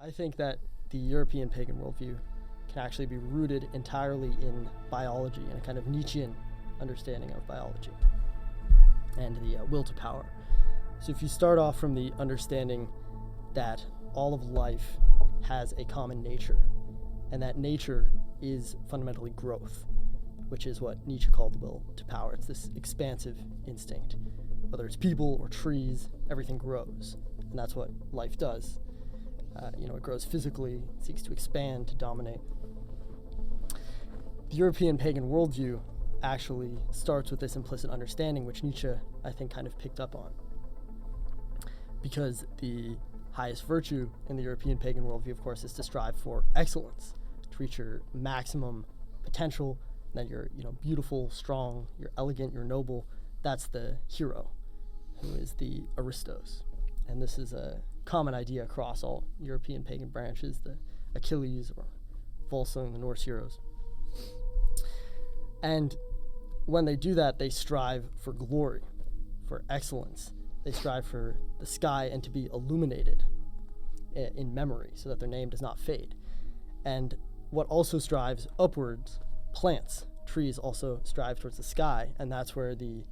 I think that the European pagan worldview can actually be rooted entirely in biology and a kind of Nietzschean understanding of biology and the will to power. So if you start off from the understanding that all of life has a common nature, and that nature is fundamentally growth, which is what Nietzsche called the will to power. It's this expansive instinct. Whether it's people or trees, everything grows, and that's what life does. It grows physically, it seeks to expand, to dominate. The European pagan worldview actually starts with this implicit understanding, which Nietzsche, I think, kind of picked up on. Because the highest virtue in the European pagan worldview, of course, is to strive for excellence, to reach your maximum potential, that you're beautiful, strong, you're elegant, you're noble. That's the hero, who is the Aristos. And this is a common idea across all European pagan branches, the Achilles or Volsung, the Norse heroes. And when they do that, they strive for glory, for excellence. They strive for the sky and to be illuminated in memory so that their name does not fade. And what also strives upwards, plants, trees also strive towards the sky, and that's where the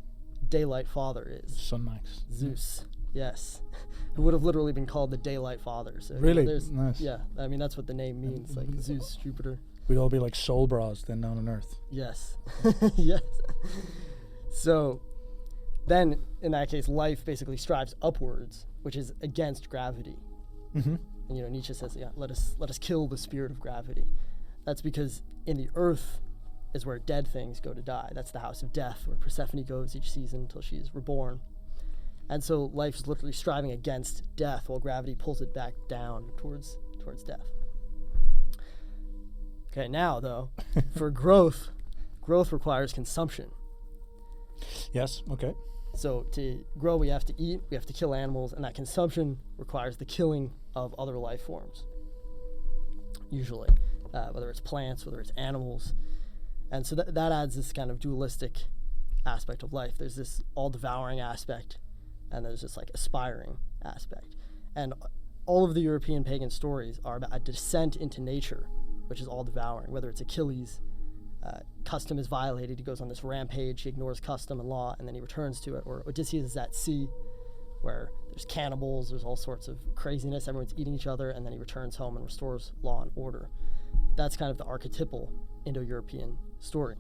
daylight father is. Sun Max. Zeus, yes. Who would have literally been called the daylight father. So really? Nice. Yeah, I mean, that's what the name means, like Zeus, Jupiter. We'd all be like soul bras then down on Earth. Yes. Yes. So then, in that case, life basically strives upwards, which is against gravity. Mm-hmm. And, Nietzsche says, let us kill the spirit of gravity. That's because in the earth is where dead things go to die. That's the house of death, where Persephone goes each season until she is reborn. And so life is literally striving against death, while gravity pulls it back down towards death. Okay, now though, for growth requires consumption. Yes, okay. So to grow, we have to eat, we have to kill animals, and that consumption requires the killing of other life forms, usually, whether it's plants, whether it's animals. And so that adds this kind of dualistic aspect of life. There's this all-devouring aspect, and there's this aspiring aspect. And all of the European pagan stories are about a descent into nature, which is all-devouring. Whether it's Achilles, custom is violated, he goes on this rampage, he ignores custom and law, and then he returns to it. Or Odysseus is at sea, where there's cannibals, there's all sorts of craziness, everyone's eating each other, and then he returns home and restores law and order. That's kind of the archetypal Indo-European story.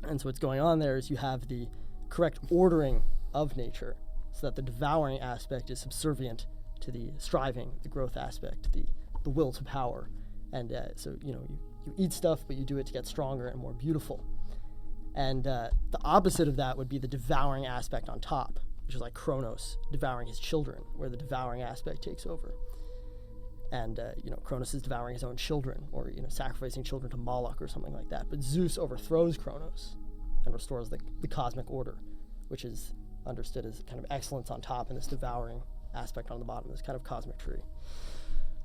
And so what's going on there is you have the correct ordering of nature, so that the devouring aspect is subservient to the striving, the growth aspect, the will to power. And so you eat stuff, but you do it to get stronger and more beautiful. And the opposite of that would be the devouring aspect on top, which is like Kronos devouring his children, where the devouring aspect takes over. And Kronos is devouring his own children, or sacrificing children to Moloch or something like that. But Zeus overthrows Kronos and restores the cosmic order, which is understood as kind of excellence on top and this devouring aspect on the bottom, this kind of cosmic tree.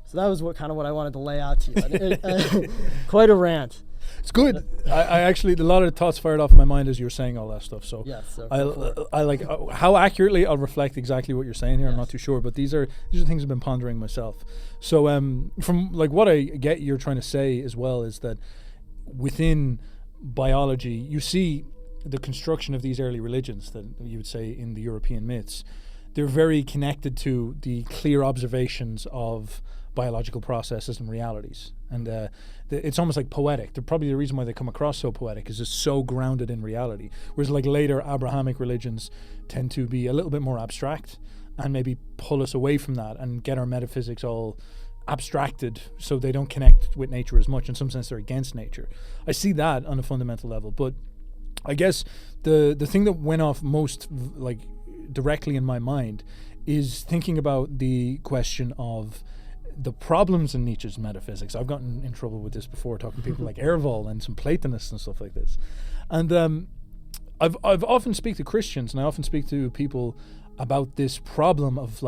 So that was what I wanted to lay out to you. Quite a rant. It's good. I actually, a lot of the thoughts fired off in my mind as you were saying all that stuff. So yes, I like how accurately I'll reflect exactly what you're saying here. Yes. I'm not too sure, but these are things I've been pondering myself. So from what I get you're trying to say as well is that within biology, you see the construction of these early religions that you would say in the European myths. They're very connected to the clear observations of biological processes and realities, and it's almost like poetic. They're probably the reason why they come across so poetic is it's so grounded in reality, whereas later Abrahamic religions tend to be a little bit more abstract and maybe pull us away from that and get our metaphysics all abstracted so they don't connect with nature as much. In some sense they're against nature. I see that on a fundamental level, but I guess the thing that went off most directly in my mind is thinking about the question of the problems in Nietzsche's metaphysics. I've gotten in trouble with this before, talking to people like Ervol and some Platonists and stuff like this. And I've often speak to Christians, and I often speak to people about this problem of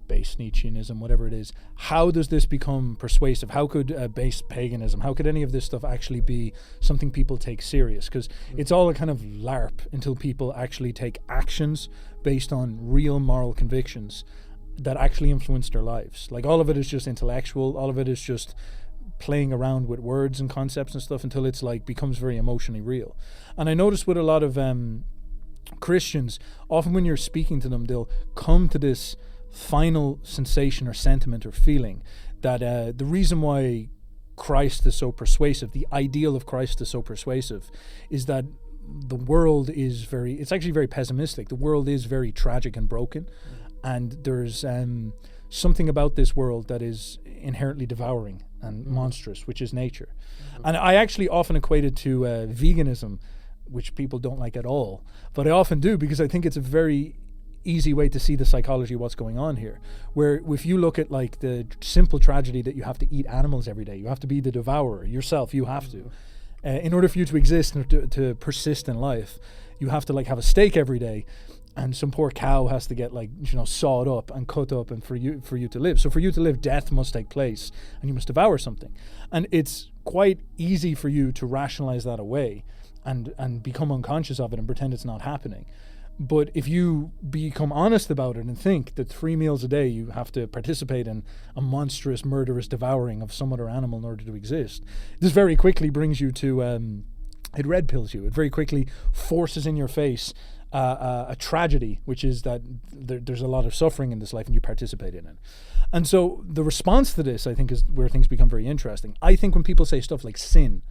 base Nietzscheanism, whatever it is. How does this become persuasive? How could base paganism, how could any of this stuff actually be something people take serious? Because it's all a kind of LARP until people actually take actions based on real moral convictions. that actually influence their lives. Like all of it is just intellectual, all of it is just playing around with words and concepts and stuff until it's like becomes very emotionally real. And I noticed with a lot of Christians, often when you're speaking to them, they'll come to this final sensation or sentiment or feeling that the reason why Christ is so persuasive, the ideal of Christ is so persuasive, is that the world is it's actually very pessimistic. The world is very tragic and broken, and there's something about this world that is inherently devouring and monstrous, which is nature. And I actually often equate it to veganism, which people don't like at all, but I often do because I think it's a very easy way to see the psychology of what's going on here, where if you look at like the simple tragedy that you have to eat animals every day, you have to be the devourer yourself, you have to in order for you to exist and to persist in life, you have to like have a steak every day, and some poor cow has to get like, you know, sawed up and cut up, and for you to live. So for you to live, death must take place and you must devour something. And it's quite easy for you to rationalize that away and become unconscious of it and pretend it's not happening. But if you become honest about it and think that 3 meals a day you have to participate in a monstrous, murderous devouring of some other animal in order to exist, this very quickly brings you to, it red pills you. It very quickly forces in your face a tragedy, which is that there's a lot of suffering in this life and you participate in it. And so the response to this, I think, is where things become very interesting. I think when people say stuff like sin,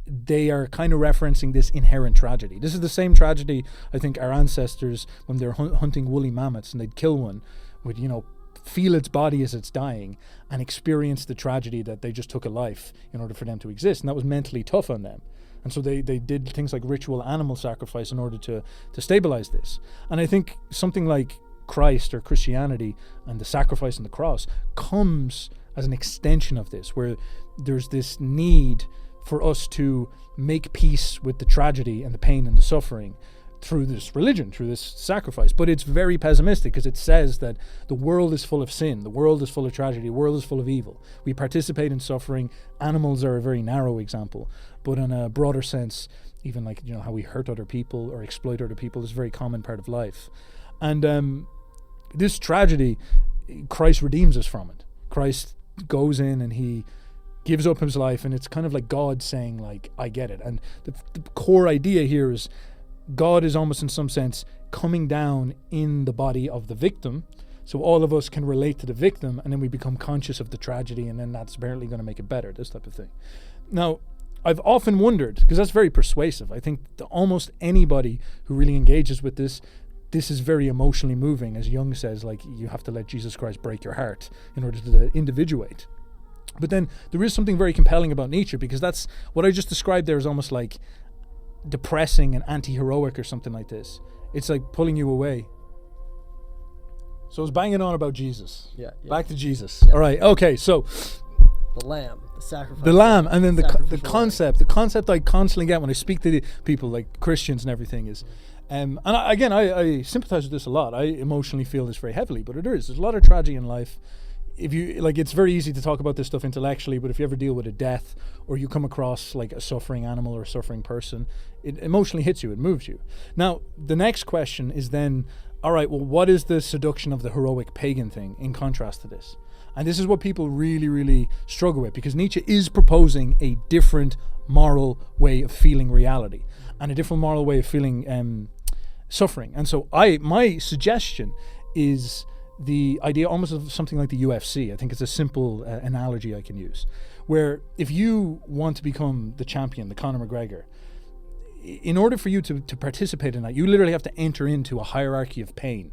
they are kind of referencing this inherent tragedy. This is the same tragedy, I think, our ancestors, when they're hunting woolly mammoths and they'd kill one, would, you know, feel its body as it's dying and experience the tragedy that they just took a life in order for them to exist. And that was mentally tough on them. And so they did things like ritual animal sacrifice in order to stabilize this. And I think something like Christ or Christianity and the sacrifice on the cross comes as an extension of this, where there's this need for us to make peace with the tragedy and the pain and the suffering through this religion, through this sacrifice. But it's very pessimistic because it says that the world is full of sin, the world is full of tragedy, the world is full of evil. We participate in suffering. Animals are a very narrow example, but in a broader sense, even like, you know, how we hurt other people or exploit other people is a very common part of life. And this tragedy, Christ redeems us from it. Christ goes in and he gives up his life, and it's kind of like God saying, like, I get it. And the core idea here is God is almost in some sense coming down in the body of the victim, so all of us can relate to the victim, and then we become conscious of the tragedy, and then that's apparently going to make it better, this type of thing. Now, I've often wondered, because that's very persuasive, I think that almost anybody who really engages with this is very emotionally moving. As Jung says, like, you have to let Jesus Christ break your heart in order to individuate. But then there is something very compelling about Nietzsche, because that's what I just described there is almost like depressing and anti-heroic or something like this. It's like pulling you away. So I was banging on about Jesus. Yeah. Back to Jesus. Yeah. All right. Okay. So the lamb, the sacrifice. The lamb, and then the concept I constantly get when I speak to the people like Christians and everything is, and I sympathize with this a lot. I emotionally feel this very heavily, but there's a lot of tragedy in life. If you like, it's very easy to talk about this stuff intellectually, but if you ever deal with a death or you come across like a suffering animal or a suffering person, it emotionally hits you, it moves you. Now, the next question is then, all right, well, what is the seduction of the heroic pagan thing in contrast to this? And this is what people really, really struggle with, because Nietzsche is proposing a different moral way of feeling reality and a different moral way of feeling suffering. And so my suggestion is the idea almost of something like the UFC. I think it's a simple analogy I can use, where if you want to become the champion, the Conor McGregor, in order for you to participate in that, you literally have to enter into a hierarchy of pain.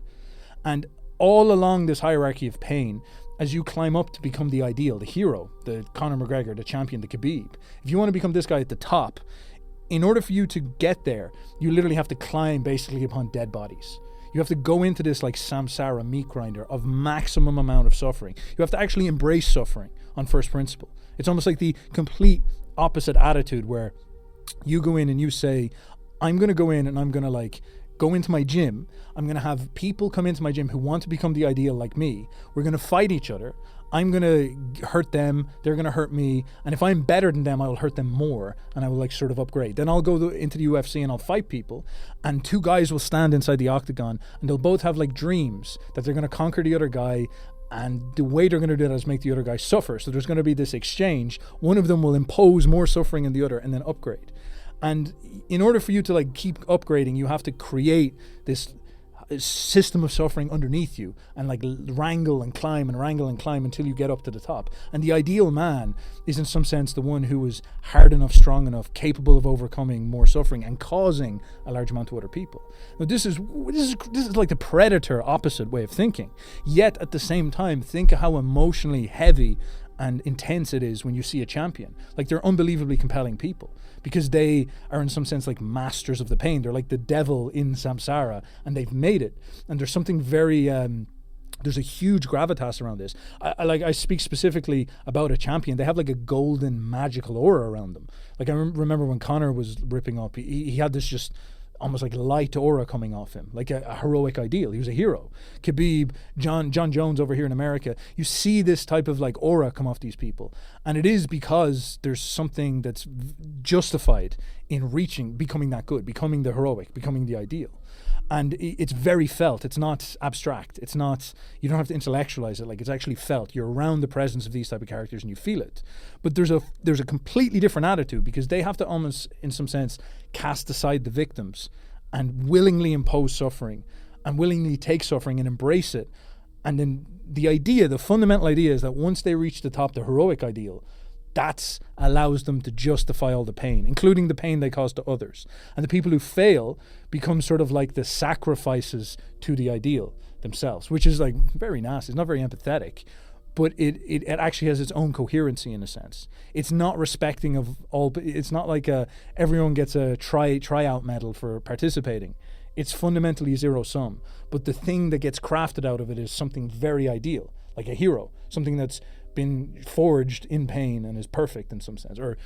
And all along this hierarchy of pain, as you climb up to become the ideal, the hero, the Conor McGregor, the champion, the Khabib, if you want to become this guy at the top, in order for you to get there, you literally have to climb basically upon dead bodies. You have to go into this like samsara, meat grinder of maximum amount of suffering. You have to actually embrace suffering on first principle. It's almost like the complete opposite attitude, where you go in and you say, I'm going to go in and I'm going to like go into my gym. I'm going to have people come into my gym who want to become the ideal like me. We're going to fight each other. I'm going to hurt them, they're going to hurt me, and if I'm better than them, I will hurt them more, and I will like sort of upgrade. Then I'll go into the UFC and I'll fight people, and two guys will stand inside the octagon, and they'll both have like dreams that they're going to conquer the other guy, and the way they're going to do that is make the other guy suffer. So there's going to be this exchange. One of them will impose more suffering on the other and then upgrade. And in order for you to like keep upgrading, you have to create this system of suffering underneath you and like wrangle and climb until you get up to the top. And the ideal man is in some sense the one who is hard enough, strong enough, capable of overcoming more suffering and causing a large amount to other people. Now this is like the predator opposite way of thinking. Yet at the same time, think of how emotionally heavy and intense it is when you see a champion. Like, they're unbelievably compelling people because they are in some sense like masters of the pain. They're like the devil in samsara, and they've made it. And there's something very there's a huge gravitas around this. I speak specifically about a champion. They have like a golden magical aura around them. Like, I remember when Conor was ripping up, he had this just almost like light aura coming off him, like a heroic ideal. He was a hero. Khabib, John Jones over here in America, you see this type of like aura come off these people, and it is because there's something that's justified in becoming that good, becoming the heroic, becoming the ideal. And it's very felt. It's not abstract. It's not, you don't have to intellectualize it. Like, it's actually felt. You're around the presence of these type of characters and you feel it. But there's a completely different attitude, because they have to almost, in some sense, cast aside the victims and willingly impose suffering and willingly take suffering and embrace it. And then the fundamental idea is that once they reach the top, the heroic ideal, that allows them to justify all the pain, including the pain they cause to others. And the people who fail become sort of like the sacrifices to the ideal themselves, which is like very nasty. It's not very empathetic, but it actually has its own coherency in a sense. It's not respecting of all. It's not like everyone gets a tryout medal for participating. It's fundamentally zero sum. But the thing that gets crafted out of it is something very ideal, like a hero, something that's been forged in pain and is perfect in some sense, or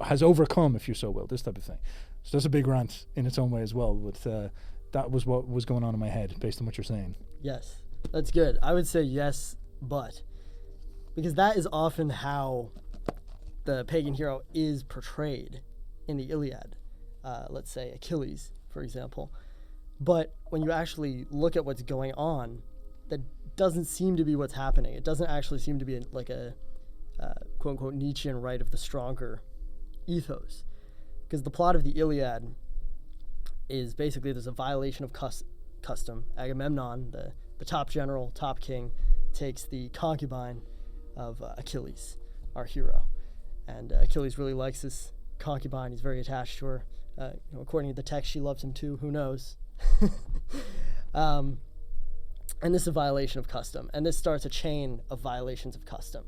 has overcome, if you so will, this type of thing. So that's a big rant in its own way as well. But that was what was going on in my head based on what you're saying. Yes, that's good. I would say yes, but because that is often how the pagan hero is portrayed in the Iliad. Let's say Achilles, for example. But when you actually look at what's going on, that doesn't seem to be what's happening. It doesn't actually seem to be like a quote-unquote Nietzschean right of the stronger ethos. Because the plot of the Iliad is basically there's a violation of custom. Agamemnon, the top general, top king, takes the concubine of Achilles, our hero. And Achilles really likes this concubine. He's very attached to her. According to the text, she loves him too. Who knows? And this is a violation of custom. And this starts a chain of violations of custom,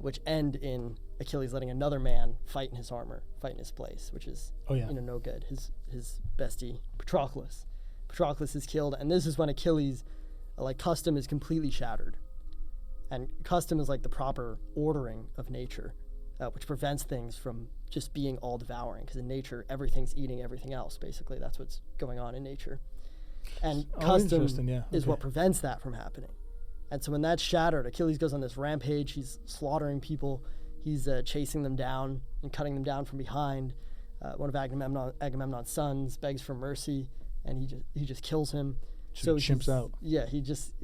which end in Achilles letting another man fight in his armor, fight in his place, which is no good. His bestie, Patroclus. Patroclus is killed, and this is when Achilles, custom is completely shattered. And custom is like the proper ordering of nature, which prevents things from just being all devouring. Because in nature, everything's eating everything else, basically. That's what's going on in nature. And custom is what prevents that from happening. And so when that's shattered, Achilles goes on this rampage. He's slaughtering people. He's chasing them down and cutting them down from behind. One of Agamemnon's sons begs for mercy, and he just kills him. So he chimps out. Yeah,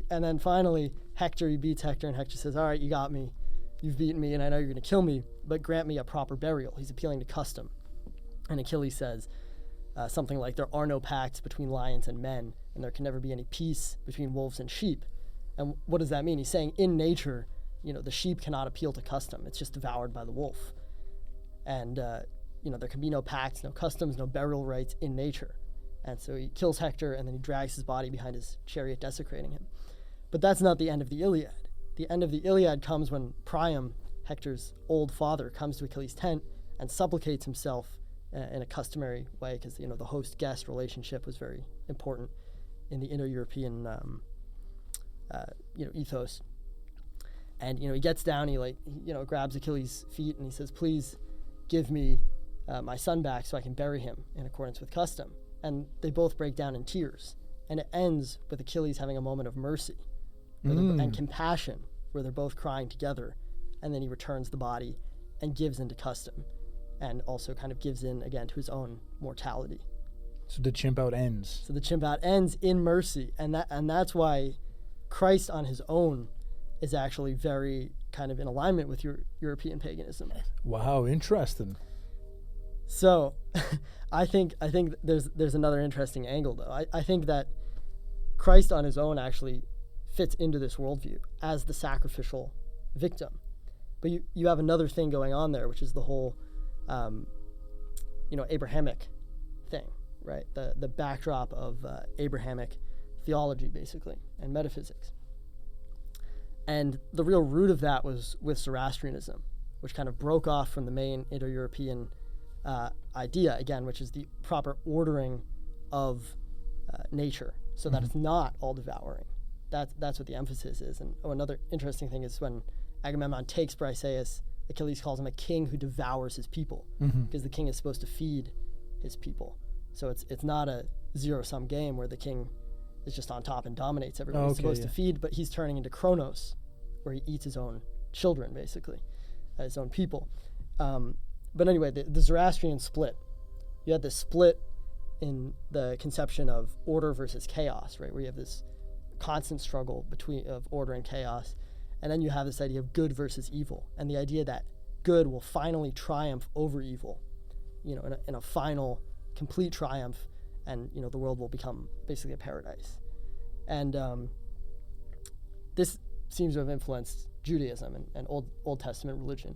and then finally he beats Hector, and Hector says, "All right, you got me. You've beaten me, and I know you're going to kill me, but grant me a proper burial." He's appealing to custom. And Achilles says something like, "There are no pacts between lions and men, and there can never be any peace between wolves and sheep." And what does that mean? He's saying in nature, the sheep cannot appeal to custom. It's just devoured by the wolf. And, there can be no pacts, no customs, no burial rites in nature. And so he kills Hector, and then he drags his body behind his chariot, desecrating him. But that's not the end of the Iliad. The end of the Iliad comes when Priam, Hector's old father, comes to Achilles' tent and supplicates himself in a customary way, because the host-guest relationship was very important in the Indo-European ethos. And he gets down, he grabs Achilles' feet, and he says, "Please give me my son back so I can bury him in accordance with custom." And they both break down in tears, and it ends with Achilles having a moment of mercy, and compassion, where they're both crying together, and then he returns the body and gives into custom, and also kind of gives in again to his own mortality. So the chimp out ends. So the chimp out ends in mercy, and that's why Christ on his own is actually very kind of in alignment with European paganism. Wow, interesting. So I think there's another interesting angle though. I think that Christ on his own actually fits into this worldview as the sacrificial victim. But you have another thing going on there, which is the whole Abrahamic thing, right? The backdrop of Abrahamic theology, basically, and metaphysics. And the real root of that was with Zoroastrianism, which kind of broke off from the main Indo-European idea, again, which is the proper ordering of nature, so that it's not all devouring. That's what the emphasis is. And another interesting thing is when Agamemnon takes Briseis, Achilles calls him a king who devours his people, because the king is supposed to feed his people. So it's not a zero-sum game where the king is just on top and dominates everyone. He's supposed to feed, but he's turning into Kronos, where he eats his own children, basically, his own people. But anyway, the Zoroastrian split. You had this split in the conception of order versus chaos, right, where you have this constant struggle of order and chaos. And then you have this idea of good versus evil, and the idea that good will finally triumph over evil, in a final, complete triumph, and the world will become basically a paradise. And this seems to have influenced Judaism and Old Testament religion.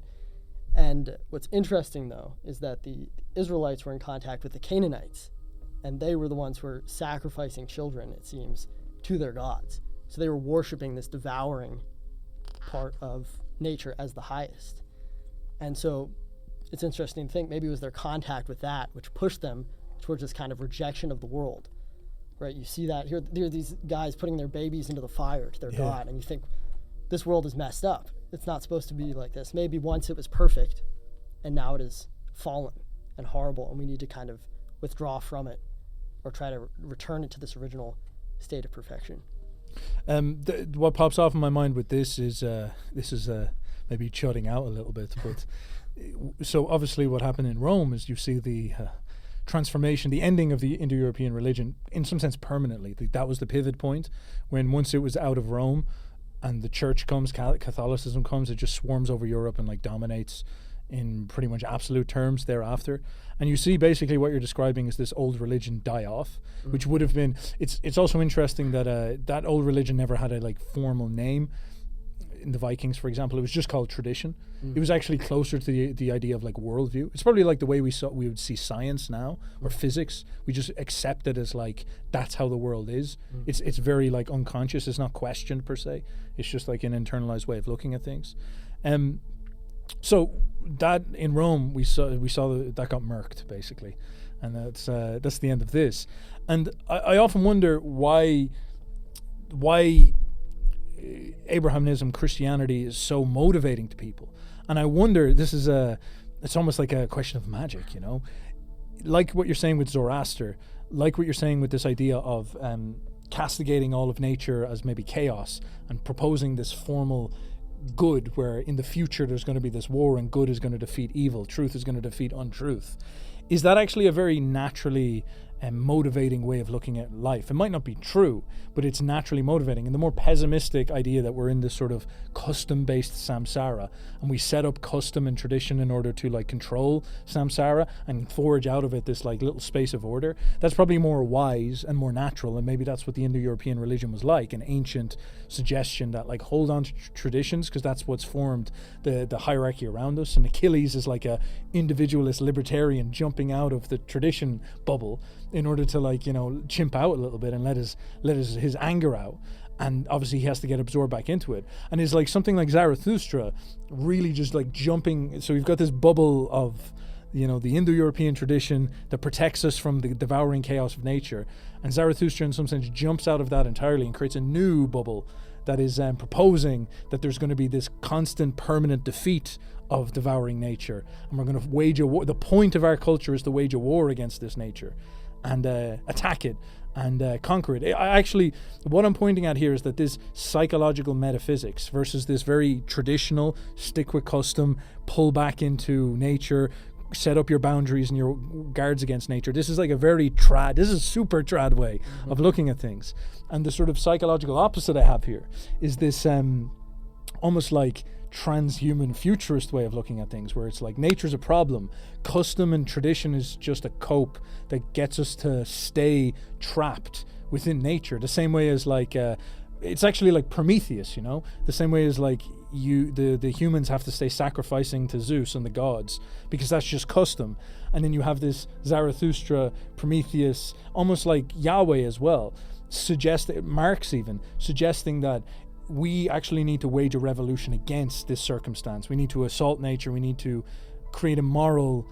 And what's interesting, though, is that the Israelites were in contact with the Canaanites, and they were the ones who were sacrificing children, it seems, to their gods. So they were worshiping this devouring part of nature as the highest. And so it's interesting to think maybe it was their contact with that which pushed them towards this kind of rejection of the world, right? You see that here are these guys putting their babies into the fire to their god, and you think, this world is messed up. It's not supposed to be like this. Maybe once it was perfect, and now it is fallen and horrible, and we need to kind of withdraw from it or try to return it to this original state of perfection. What pops off in my mind with this is maybe shutting out a little bit, but so obviously what happened in Rome is you see the transformation, the ending of the Indo-European religion in some sense permanently. That was the pivot point, when once it was out of Rome and the church comes, Catholicism comes, it just swarms over Europe and dominates in pretty much absolute terms thereafter. And you see basically what you're describing is this old religion die off, which would have been, it's also interesting that that old religion never had a formal name. In the Vikings, for example, it was just called tradition. It was actually closer to the idea of worldview. It's probably like the way we would see science now, or physics. We just accept it as that's how the world is. It's very unconscious. It's not questioned per se. It's just an internalized way of looking at things. So that in Rome we saw that got murked basically, and that's the end of this. And I often wonder why Abrahamism, Christianity is so motivating to people. And I wonder, it's almost like a question of magic, like what you're saying with Zoroaster, like what you're saying with this idea of castigating all of nature as maybe chaos and proposing this formal good where in the future there's going to be this war and good is going to defeat evil, truth is going to defeat untruth. Is that actually a very naturally motivating way of looking at life? It might not be true, but it's naturally motivating. And the more pessimistic idea that we're in this sort of custom-based samsara, and we set up custom and tradition in order to control samsara and forge out of it this little space of order, that's probably more wise and more natural. And maybe that's what the Indo-European religion was like, an ancient suggestion that hold on to traditions because that's what's formed the hierarchy around us. And Achilles is like a individualist libertarian jumping out of the tradition bubble in order to chimp out a little bit and let his anger out, and obviously he has to get absorbed back into it. And it's something like Zarathustra really just jumping. So we've got this bubble of the Indo-European tradition that protects us from the devouring chaos of nature, and Zarathustra in some sense jumps out of that entirely and creates a new bubble that is proposing that there's going to be this constant permanent defeat of devouring nature, and we're going to wage a war. The point of our culture is to wage a war against this nature and attack it and conquer it. I actually, what I'm pointing at here is that this psychological metaphysics versus this very traditional stick with custom, pull back into nature, set up your boundaries and your guards against nature. This is like a very this is super trad way of looking at things. And the sort of psychological opposite I have here is this almost like transhuman futurist way of looking at things, where it's like nature's a problem, custom and tradition is just a cope that gets us to stay trapped within nature. The same way as like it's actually like Prometheus, you know, the same way as like the humans have to stay sacrificing to Zeus and the gods because that's just custom. And then you have this Zarathustra, Prometheus, almost like Yahweh as well, Marx even suggesting that we actually need to wage a revolution against this circumstance. We need to assault nature. We need to create a moral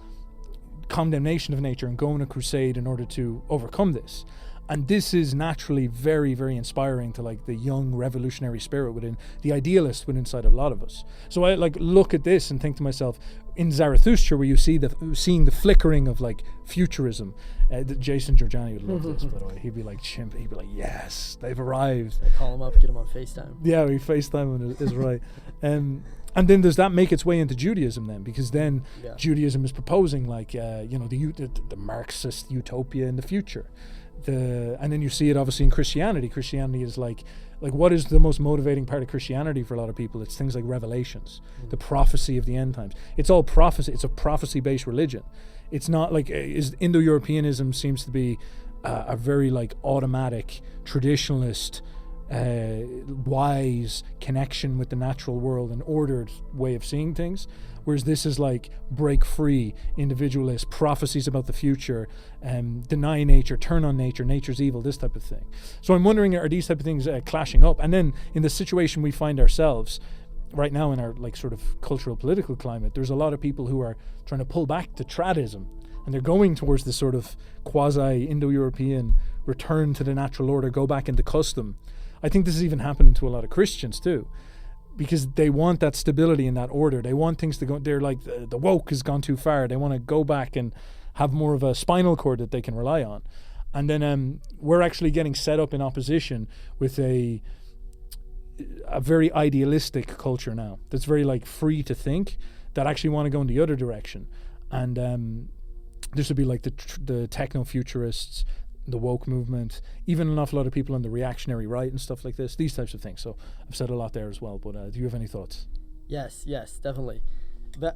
condemnation of nature and go on a crusade in order to overcome this. And this is naturally very, very inspiring to like the young revolutionary spirit within the idealist within inside a lot of us. So I like look at this and think to myself, in Zarathustra, where you see seeing the flickering of like futurism. Jason Giorgiani would love this, by the way. He'd be like, yes, they've arrived. I call him up, get him on FaceTime. Yeah, we FaceTime him is right. And then does that make its way into Judaism then? Because then Judaism is proposing like, the Marxist utopia in the future. And then you see it obviously in Christianity. Christianity is like what is the most motivating part of Christianity for a lot of people? It's things like revelations, the prophecy of the end times. It's all prophecy. It's a prophecy-based religion. It's not like Indo-Europeanism seems to be a very like automatic, traditionalist, wise connection with the natural world and ordered way of seeing things. Whereas this is like break free, individualist, prophecies about the future, deny nature, turn on nature, nature's evil, this type of thing. So I'm wondering, are these type of things clashing up? And then in the situation we find ourselves right now in our like sort of cultural political climate, there's a lot of people who are trying to pull back to tradism, and they're going towards this sort of quasi-Indo-European return to the natural order, go back into custom. I think this is even happening to a lot of Christians too, because they want that stability and that order. They want things to go, they're like, the woke has gone too far. They want to go back and have more of a spinal cord that they can rely on. And then we're actually getting set up in opposition with a very idealistic culture now that's very like free to think, that actually want to go in the other direction. And this would be like the techno-futurists, the woke movement, even an awful lot of people on the reactionary right and stuff like this, these types of things. So I've said a lot there as well, but do you have any thoughts? Yes, definitely.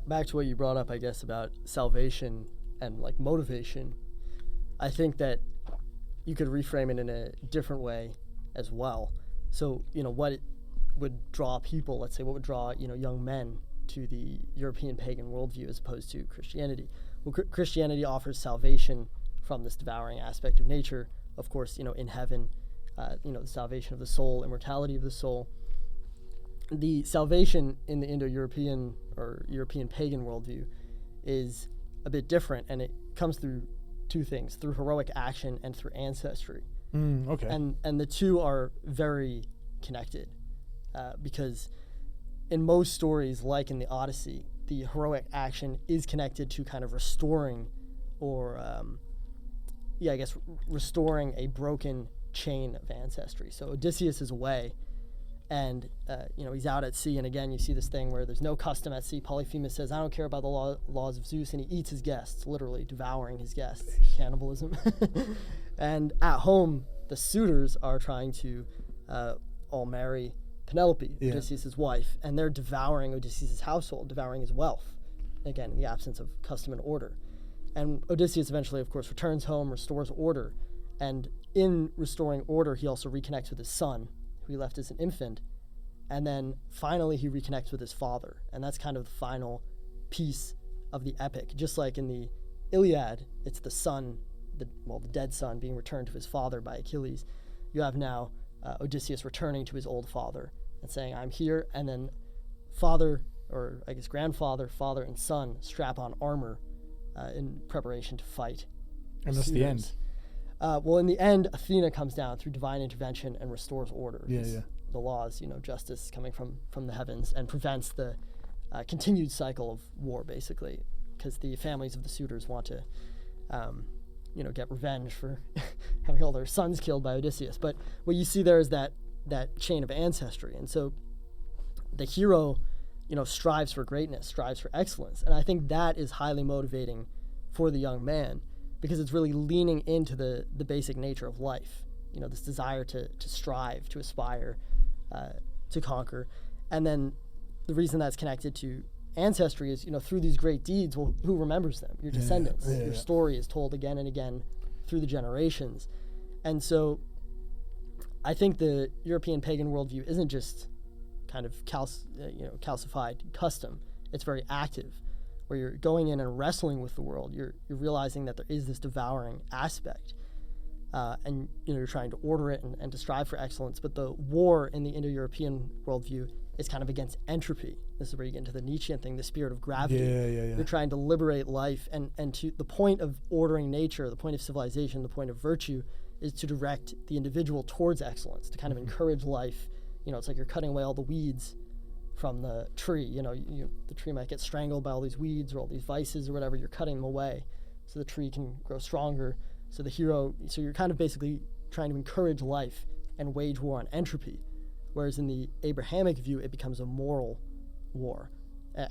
Back to what you brought up, I guess, about salvation and like motivation. I think that you could reframe it in a different way as well. So, what it would draw people, let's say, what would draw, young men to the European pagan worldview as opposed to Christianity? Well, Christianity offers salvation from this devouring aspect of nature, of course, in heaven, the salvation of the soul, immortality of the soul. The salvation in the Indo-European or European pagan worldview is a bit different, and it comes through two things, through heroic action and through ancestry. Okay. And the two are very connected, because in most stories, like in the Odyssey, the heroic action is connected to kind of restoring or restoring a broken chain of ancestry. So Odysseus is away, and he's out at sea, and again you see this thing where there's no custom at sea. Polyphemus says, I don't care about the laws of Zeus, and he eats his guests, literally devouring his guests. Cannibalism. And at home, the suitors are trying to all marry Penelope, Odysseus' wife, and they're devouring Odysseus' household, devouring his wealth, again in the absence of custom and order. And Odysseus eventually, of course, returns home, restores order. And in restoring order, he also reconnects with his son, who he left as an infant. And then finally, he reconnects with his father. And that's kind of the final piece of the epic. Just like in the Iliad, it's the son, the dead son, being returned to his father by Achilles. You have now Odysseus returning to his old father and saying, I'm here. And then father, or I guess grandfather, father, and son strap on armor in preparation to fight. And that's the end. In the end, Athena comes down through divine intervention and restores order. The laws, justice coming from the heavens, and prevents the continued cycle of war, basically, because the families of the suitors want to get revenge for having all their sons killed by Odysseus. But what you see there is that chain of ancestry. And so the hero, strives for greatness, strives for excellence. And I think that is highly motivating for the young man, because it's really leaning into the basic nature of life, this desire to strive, to aspire, to conquer. And then the reason that's connected to ancestry is, through these great deeds, well, who remembers them? Your descendants. Your story is told again and again through the generations. And so I think the European pagan worldview isn't just kind of calcified custom. It's very active, where you're going in and wrestling with the world. You're realizing that there is this devouring aspect, and you're trying to order it and to strive for excellence. But the war in the Indo-European worldview is kind of against entropy. This is where you get into the Nietzschean thing, the spirit of gravity. You're trying to liberate life, and to the point of ordering nature, the point of civilization, the point of virtue is to direct the individual towards excellence, to kind of encourage life. It's like you're cutting away all the weeds from the tree. The tree might get strangled by all these weeds or all these vices or whatever. You're cutting them away so the tree can grow stronger. So you're kind of basically trying to encourage life and wage war on entropy. Whereas in the Abrahamic view, it becomes a moral war,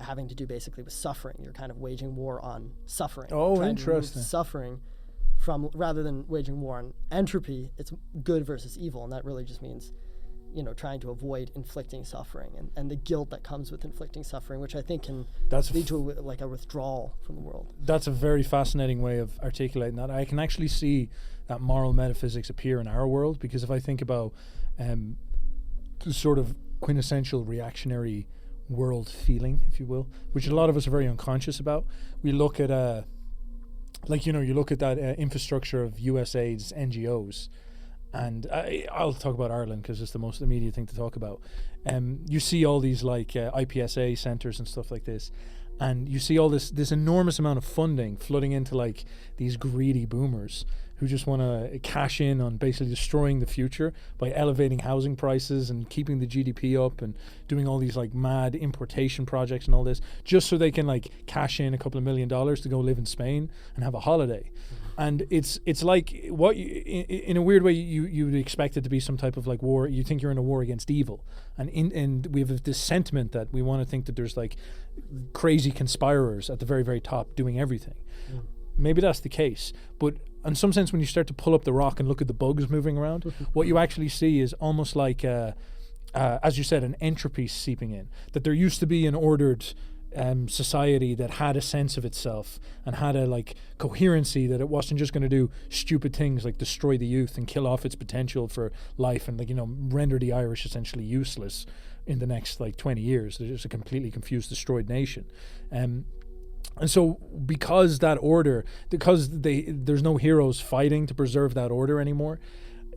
having to do basically with suffering. You're kind of waging war on suffering. Oh, interesting. Suffering rather than waging war on entropy, it's good versus evil. And that really just means, trying to avoid inflicting suffering and the guilt that comes with inflicting suffering, which I think can lead to a withdrawal from the world. That's a very fascinating way of articulating that. I can actually see that moral metaphysics appear in our world, because if I think about the sort of quintessential reactionary world feeling, if you will, which a lot of us are very unconscious about, we look at you look at that infrastructure of USAID's NGOs. And I'll talk about Ireland because it's the most immediate thing to talk about. You see all these IPSA centres and stuff like this, and you see all this enormous amount of funding flooding into these greedy boomers who just want to cash in on basically destroying the future by elevating housing prices and keeping the GDP up and doing all these mad importation projects and all this, just so they can cash in a couple of $1 million to go live in Spain and have a holiday. And it's like what in a weird way you would expect it to be some type of war. You think you're in a war against evil, and we have this sentiment that we want to think that there's crazy conspirers at the very, very top doing everything. Maybe that's the case, but in some sense, when you start to pull up the rock and look at the bugs moving around, what you actually see is almost as you said, an entropy seeping in. That there used to be an ordered society that had a sense of itself and had a coherency, that it wasn't just going to do stupid things like destroy the youth and kill off its potential for life and render the Irish essentially useless in the next 20 years. They're just a completely confused, destroyed nation. And so because there's no heroes fighting to preserve that order anymore,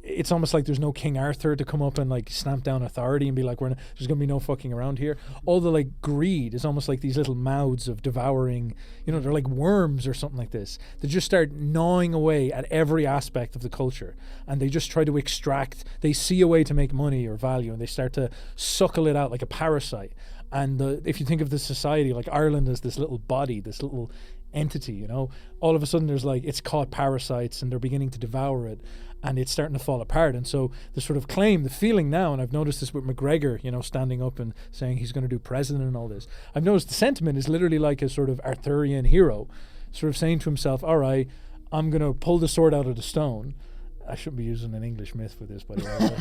it's almost like there's no King Arthur to come up and stamp down authority and be there's going to be no fucking around here. All the greed is almost like these little mouths of devouring, they're like worms or something like this. They just start gnawing away at every aspect of the culture, and they just try to extract, they see a way to make money or value, and they start to suckle it out like a parasite. And if you think of this society, Ireland as this little body, this little entity, all of a sudden there's it's caught parasites and they're beginning to devour it, and it's starting to fall apart. And so the sort of claim, the feeling now, and I've noticed this with McGregor, standing up and saying he's going to do president and all this, I've noticed the sentiment is literally like a sort of Arthurian hero sort of saying to himself, all right, I'm going to pull the sword out of the stone. I shouldn't be using an English myth for this, by the way.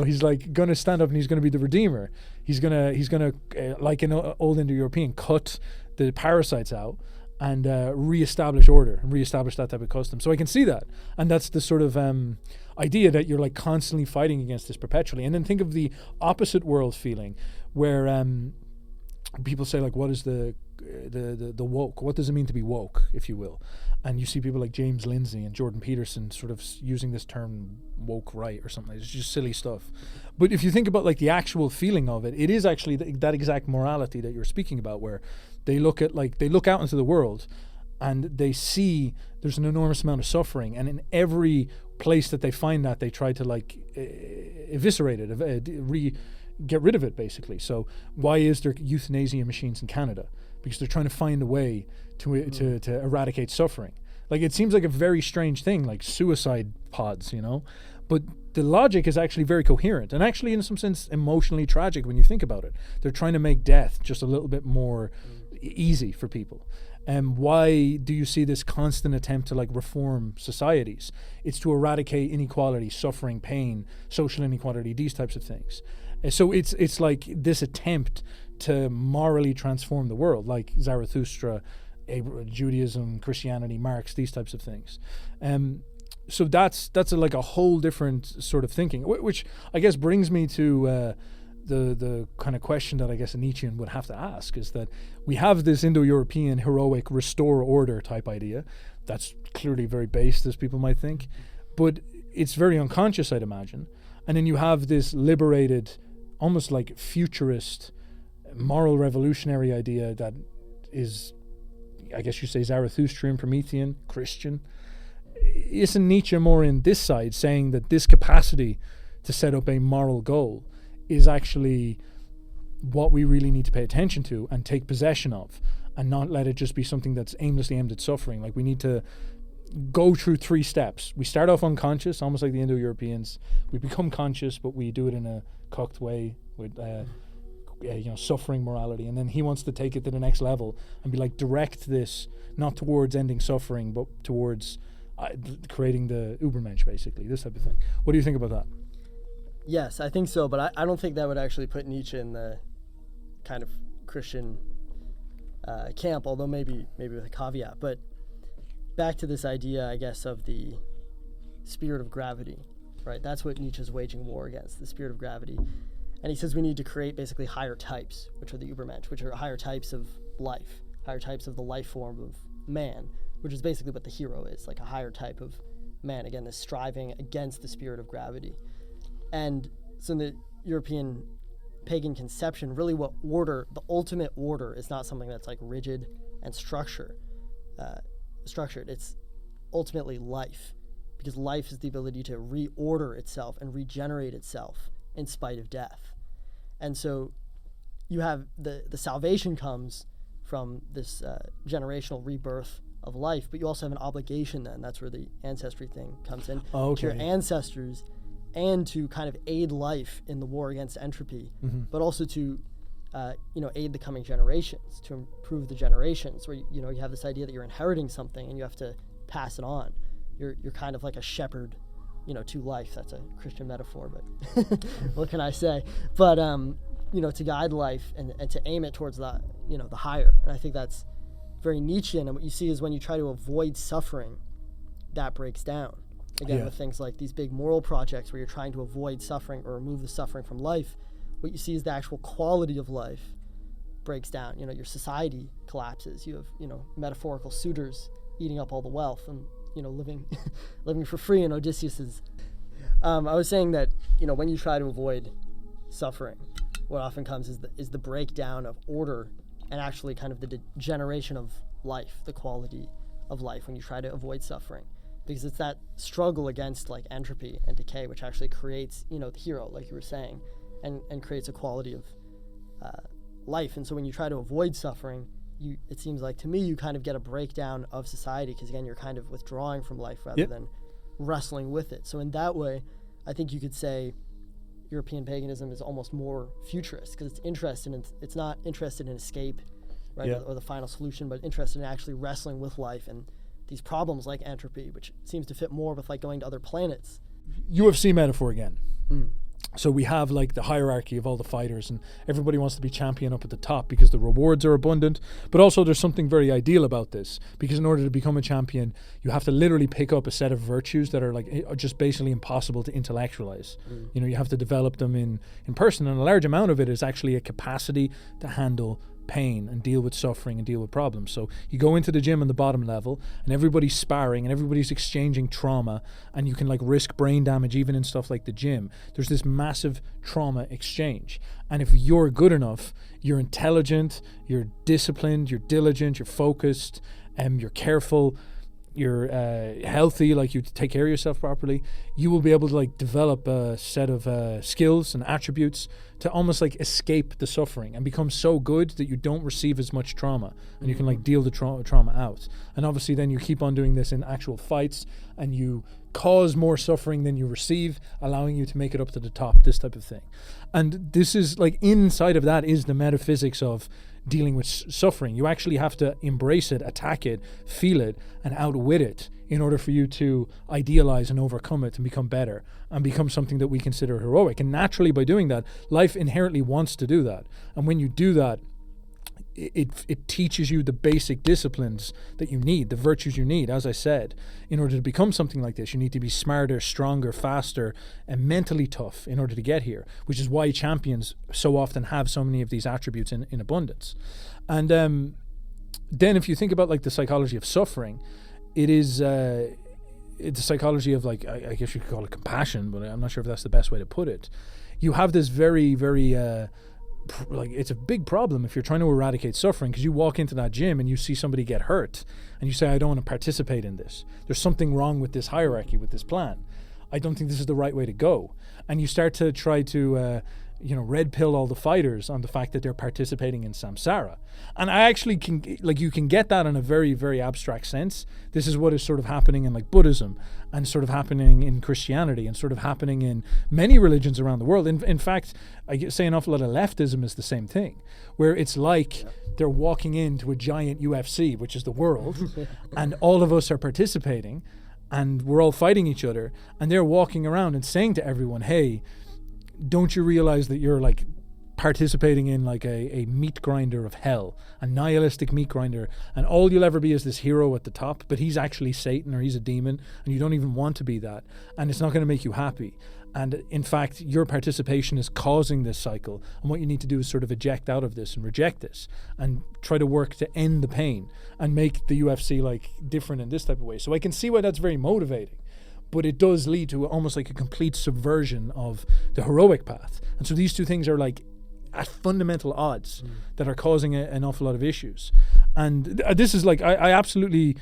He's going to stand up and he's going to be the redeemer. He's going to like an old Indo-European, cut the parasites out and re-establish order and re-establish that type of custom. So I can see that. And that's the sort of idea that you're constantly fighting against this perpetually. And then think of the opposite world feeling where people say what is the woke? What does it mean to be woke, if you will? And you see people like James Lindsay and Jordan Peterson sort of using this term woke right or something. It's just silly stuff. But if you think about the actual feeling of it, it is actually that exact morality that you're speaking about, where they look at they look out into the world and they see there's an enormous amount of suffering, and in every place that they find that, they try to eviscerate it, get rid of it, basically. So why is there euthanasia machines in Canada? Because they're trying to find a way to eradicate suffering. Like, it seems like a very strange thing, like suicide pods, you know? But the logic is actually very coherent and actually, in some sense, emotionally tragic when you think about it. They're trying to make death just a little bit more easy for people. And why do you see this constant attempt to like reform societies? It's to eradicate inequality, suffering, pain, social inequality, these types of things. And so it's like this attempt to morally transform the world, like Zarathustra, Judaism, Christianity, Marx, these types of things. So that's like a whole different sort of thinking, which I guess brings me to the kind of question that I guess a Nietzschean would have to ask, is that we have this Indo-European heroic restore order type idea that's clearly very based, as people might think, but it's very unconscious, I'd imagine. And then you have this liberated, almost like futurist, moral revolutionary idea that is, I guess you say, Zarathustrian, Promethean, Christian. Isn't Nietzsche more in this side, saying that this capacity to set up a moral goal is actually what we really need to pay attention to and take possession of, and not let it just be something that's aimlessly aimed at suffering? Like, we need to go through 3 steps. We start off unconscious, almost like the Indo-Europeans. We become conscious, but we do it in a cucked way with suffering morality. And then he wants to take it to the next level and be like, direct this not towards ending suffering, but towards creating the Ubermensch, basically, this type of thing. What do you think about that? Yes, I think so, but I don't think that would actually put Nietzsche in the kind of Christian camp, although maybe with a caveat. But back to this idea, I guess, of the spirit of gravity, right? That's what Nietzsche's waging war against, the spirit of gravity. And he says we need to create basically higher types, which are the Ubermensch, which are higher types of life, higher types of the life form of man, which is basically what the hero is, like a higher type of man. Again, this striving against the spirit of gravity. And so in the European pagan conception, really what order, the ultimate order, is not something that's like rigid and structured. It's ultimately life, because life is the ability to reorder itself and regenerate itself in spite of death. And so you have the salvation comes from this generational rebirth of life, but you also have an obligation then. That's where the ancestry thing comes in. To your ancestors, and to kind of aid life in the war against entropy, but also to aid the coming generations, to improve the generations, where you have this idea that you're inheriting something and you have to pass it on. You're kind of like a shepherd, to life. That's a Christian metaphor, but what can I say? But to guide life and to aim it towards the higher. And I think that's very Nietzschean. And what you see is when you try to avoid suffering, that breaks down. Again, with things like these big moral projects where you're trying to avoid suffering or remove the suffering from life, what you see is the actual quality of life breaks down. Your society collapses. You have, metaphorical suitors eating up all the wealth and, living for free in Odysseus's. I was saying that, when you try to avoid suffering, what often comes is the breakdown of order and actually kind of the degeneration of life, the quality of life, when you try to avoid suffering. Because it's that struggle against like entropy and decay which actually creates, the hero, like you were saying, and creates a quality of life. And so when you try to avoid suffering, it seems like to me you kind of get a breakdown of society, because again you're kind of withdrawing from life rather than wrestling with it. So in that way, I think you could say European paganism is almost more futurist, because it's not interested in escape, right, or the final solution, but interested in actually wrestling with life and these problems like entropy, which seems to fit more with like going to other planets. UFC metaphor again. So we have like the hierarchy of all the fighters, and everybody wants to be champion up at the top because the rewards are abundant, but also there's something very ideal about this, because in order to become a champion you have to literally pick up a set of virtues that are like just basically impossible to intellectualize. You have to develop them in person, and a large amount of it is actually a capacity to handle pain and deal with suffering and deal with problems. So you go into the gym on the bottom level and everybody's sparring and everybody's exchanging trauma, and you can like risk brain damage even in stuff like the gym. There's this massive trauma exchange, and if you're good enough, you're intelligent, you're disciplined, you're diligent, you're focused, you're careful, you're healthy, like you take care of yourself properly, you will be able to like develop a set of skills and attributes to almost like escape the suffering and become so good that you don't receive as much trauma, and you can like deal the trauma out. And obviously then you keep on doing this in actual fights, and you cause more suffering than you receive, allowing you to make it up to the top, this type of thing. And this is like, inside of that is the metaphysics of dealing with suffering. You actually have to embrace it, attack it, feel it, and outwit it in order for you to idealize and overcome it and become better and become something that we consider heroic. And naturally, by doing that, life inherently wants to do that. And when you do that, it teaches you the basic disciplines that you need, the virtues you need. As I said, in order to become something like this, you need to be smarter, stronger, faster, and mentally tough in order to get here, which is why champions so often have so many of these attributes in abundance. And then if you think about like the psychology of suffering, it's a psychology of like, I guess you could call it compassion, but I'm not sure if that's the best way to put it. You have this very, very like, it's a big problem if you're trying to eradicate suffering, because you walk into that gym and you see somebody get hurt and you say, I don't want to participate in this. There's something wrong with this hierarchy, with this plan. I don't think this is the right way to go. And you start to try to red pill all the fighters on the fact that they're participating in samsara. And I actually can, like, you can get that in a very, very abstract sense. This is what is sort of happening in like Buddhism, and sort of happening in Christianity, and sort of happening in many religions around the world. In fact, I say an awful lot of leftism is the same thing, where it's like they're walking into a giant UFC, which is the world, and all of us are participating, and we're all fighting each other, and they're walking around and saying to everyone, hey, don't you realize that you're like participating in like a meat grinder of hell, a nihilistic meat grinder, and all you'll ever be is this hero at the top, but he's actually Satan, or he's a demon, and you don't even want to be that, and it's not going to make you happy. And in fact, your participation is causing this cycle, and what you need to do is sort of eject out of this and reject this and try to work to end the pain and make the UFC like different in this type of way. So I can see why that's very motivating. But it does lead to almost like a complete subversion of the heroic path. And so these two things are like at fundamental odds that are causing an awful lot of issues. And this is like, I absolutely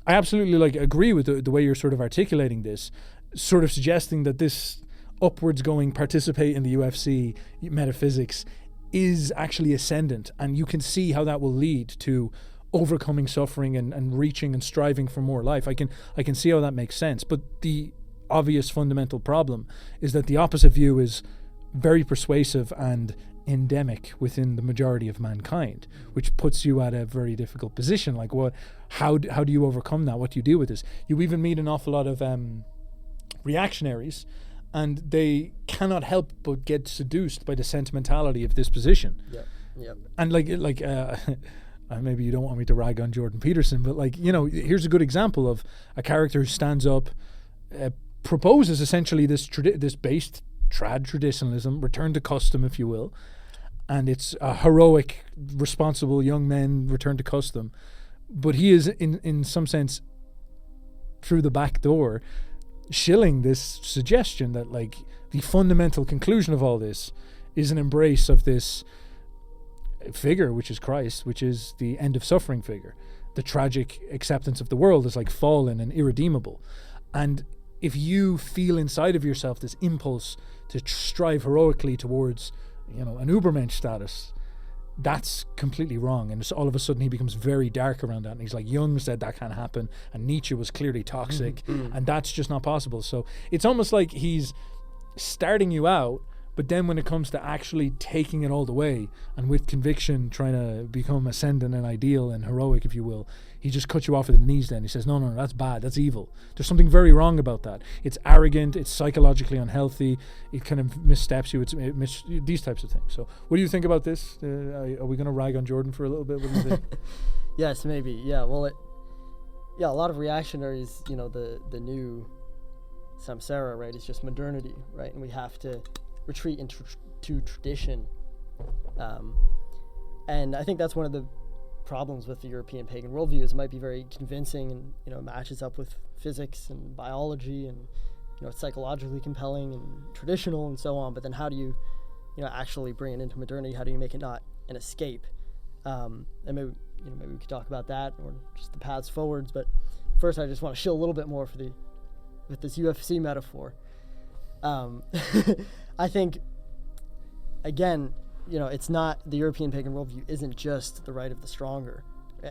like agree with the way you're sort of articulating this, sort of suggesting that this upwards going participate in the UFC metaphysics is actually ascendant. And you can see how that will lead to overcoming suffering and reaching and striving for more life. I can see how that makes sense. But the obvious fundamental problem is that the opposite view is very persuasive and endemic within the majority of mankind, which puts you at a very difficult position. Like, how do you overcome that? What do you do with this? You even meet an awful lot of reactionaries, and they cannot help but get seduced by the sentimentality of this position. Yep. And like maybe you don't want me to rag on Jordan Peterson, but like, here's a good example of a character who stands up, proposes essentially this based trad traditionalism, return to custom, if you will, and it's a heroic, responsible young men return to custom, but he is in some sense through the back door shilling this suggestion that like the fundamental conclusion of all this is an embrace of this figure, which is Christ, which is the end of suffering figure, the tragic acceptance of the world as like fallen and irredeemable. And if you feel inside of yourself this impulse to strive heroically towards an Ubermensch status, that's completely wrong. And all of a sudden he becomes very dark around that, and he's like, Jung said that can't happen, and Nietzsche was clearly toxic, and that's just not possible. So it's almost like he's starting you out, but then when it comes to actually taking it all the way and with conviction trying to become ascendant and ideal and heroic, if you will, he just cuts you off at the knees then. He says, no, that's bad, that's evil. There's something very wrong about that. It's arrogant, it's psychologically unhealthy, it kind of missteps you, these types of things. So what do you think about this? Are we going to rag on Jordan for a little bit? What do you think? Yes, maybe. Yeah, well, a lot of reactionaries, the new samsara, right, is just modernity, right? And we have to retreat into tradition, and I think that's one of the problems with the European pagan worldview, is it might be very convincing and matches up with physics and biology, and it's psychologically compelling and traditional and so on, but then how do you actually bring it into modernity? How do you make it not an escape? And maybe we could talk about that, or just the paths forwards. But first I just want to shill a little bit more with this UFC metaphor. I think, again, it's not, the European pagan worldview isn't just the right of the stronger,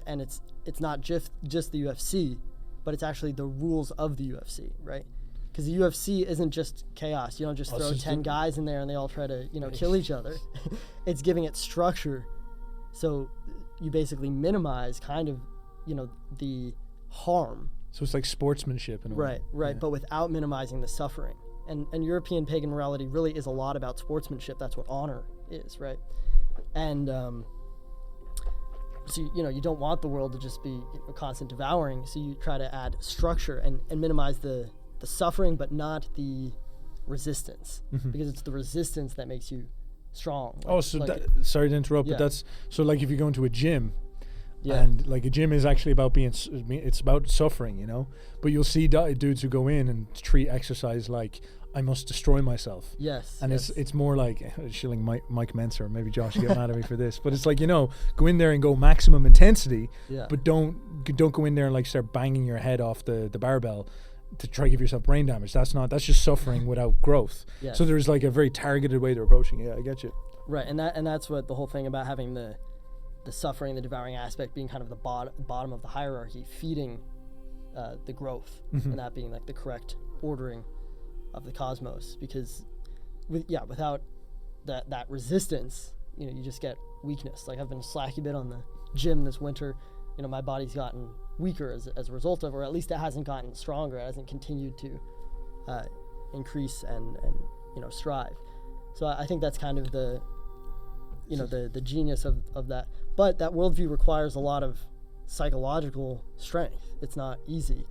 and it's not just the UFC, but it's actually the rules of the UFC, right? Because the UFC isn't just chaos. You don't just throw 10 guys in there and they all try to kill each other. It's giving it structure, so you basically minimize kind of the harm. So it's like sportsmanship in a way. Right, yeah. But without minimizing the suffering. And European pagan morality really is a lot about sportsmanship. That's what honor is, right? And so you don't want the world to just be constant devouring, so you try to add structure and minimize the suffering, but not the resistance, because it's the resistance that makes you strong. Sorry to interrupt, but that's so like if you go into a gym, and like a gym is actually about it's about suffering, but you'll see dudes who go in and treat exercise like, I must destroy myself. Yes. And it's more like shilling Mike Menser, maybe Josh will get mad at me for this, but it's like, go in there and go maximum intensity, but don't go in there and like start banging your head off the barbell to try to give yourself brain damage. That's just suffering without growth. Yes. So there's like a very targeted way they're approaching it. Yeah, I get you. Right, and that's what the whole thing about having the suffering, the devouring aspect being kind of the bottom of the hierarchy, feeding the growth, and that being like the correct ordering of the cosmos. Because without that resistance, you just get weakness. Like I've been slacky bit on the gym this winter. My body's gotten weaker as a result of, or at least it hasn't gotten stronger. It hasn't continued to increase and strive. So I think that's kind of the genius of that. But that worldview requires a lot of psychological strength. It's not easy.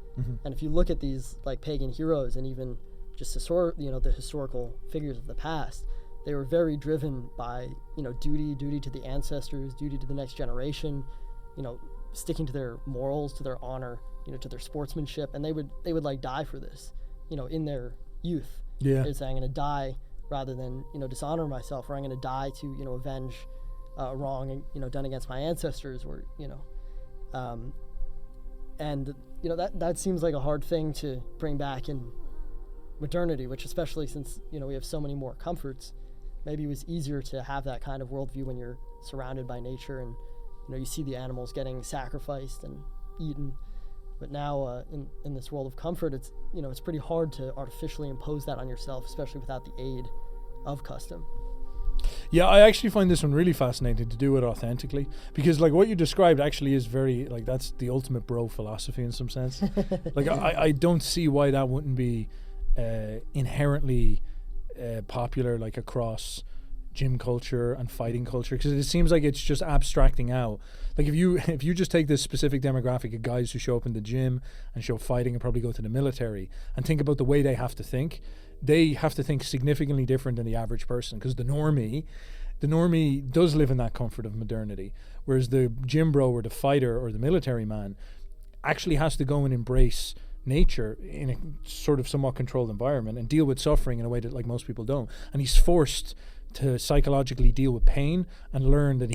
And if you look at these like pagan heroes and even just the historical figures of the past, they were very driven by duty to the ancestors, duty to the next generation, sticking to their morals, to their honor, to their sportsmanship, and they would like die for this, in their youth. Yeah, they'd say, I'm going to die rather than dishonor myself, or I'm going to die to avenge a wrong done against my ancestors, or and that seems like a hard thing to bring back in modernity, which especially since we have so many more comforts, maybe it was easier to have that kind of worldview when you're surrounded by nature and you see the animals getting sacrificed and eaten. But now in this world of comfort, it's it's pretty hard to artificially impose that on yourself, especially without the aid of custom. Yeah, I actually find this one really fascinating, to do it authentically, because like what you described actually is very like, that's the ultimate bro philosophy in some sense. Like I don't see why that wouldn't be inherently popular like across gym culture and fighting culture, because it seems like it's just abstracting out. Like if you just take this specific demographic of guys who show up in the gym and show fighting and probably go to the military and think about the way they have to think significantly different than the average person, because the normie does live in that comfort of modernity, whereas the gym bro or the fighter or the military man actually has to go and embrace nature in a sort of somewhat controlled environment and deal with suffering in a way that like most people don't, and he's forced to psychologically deal with pain and learn that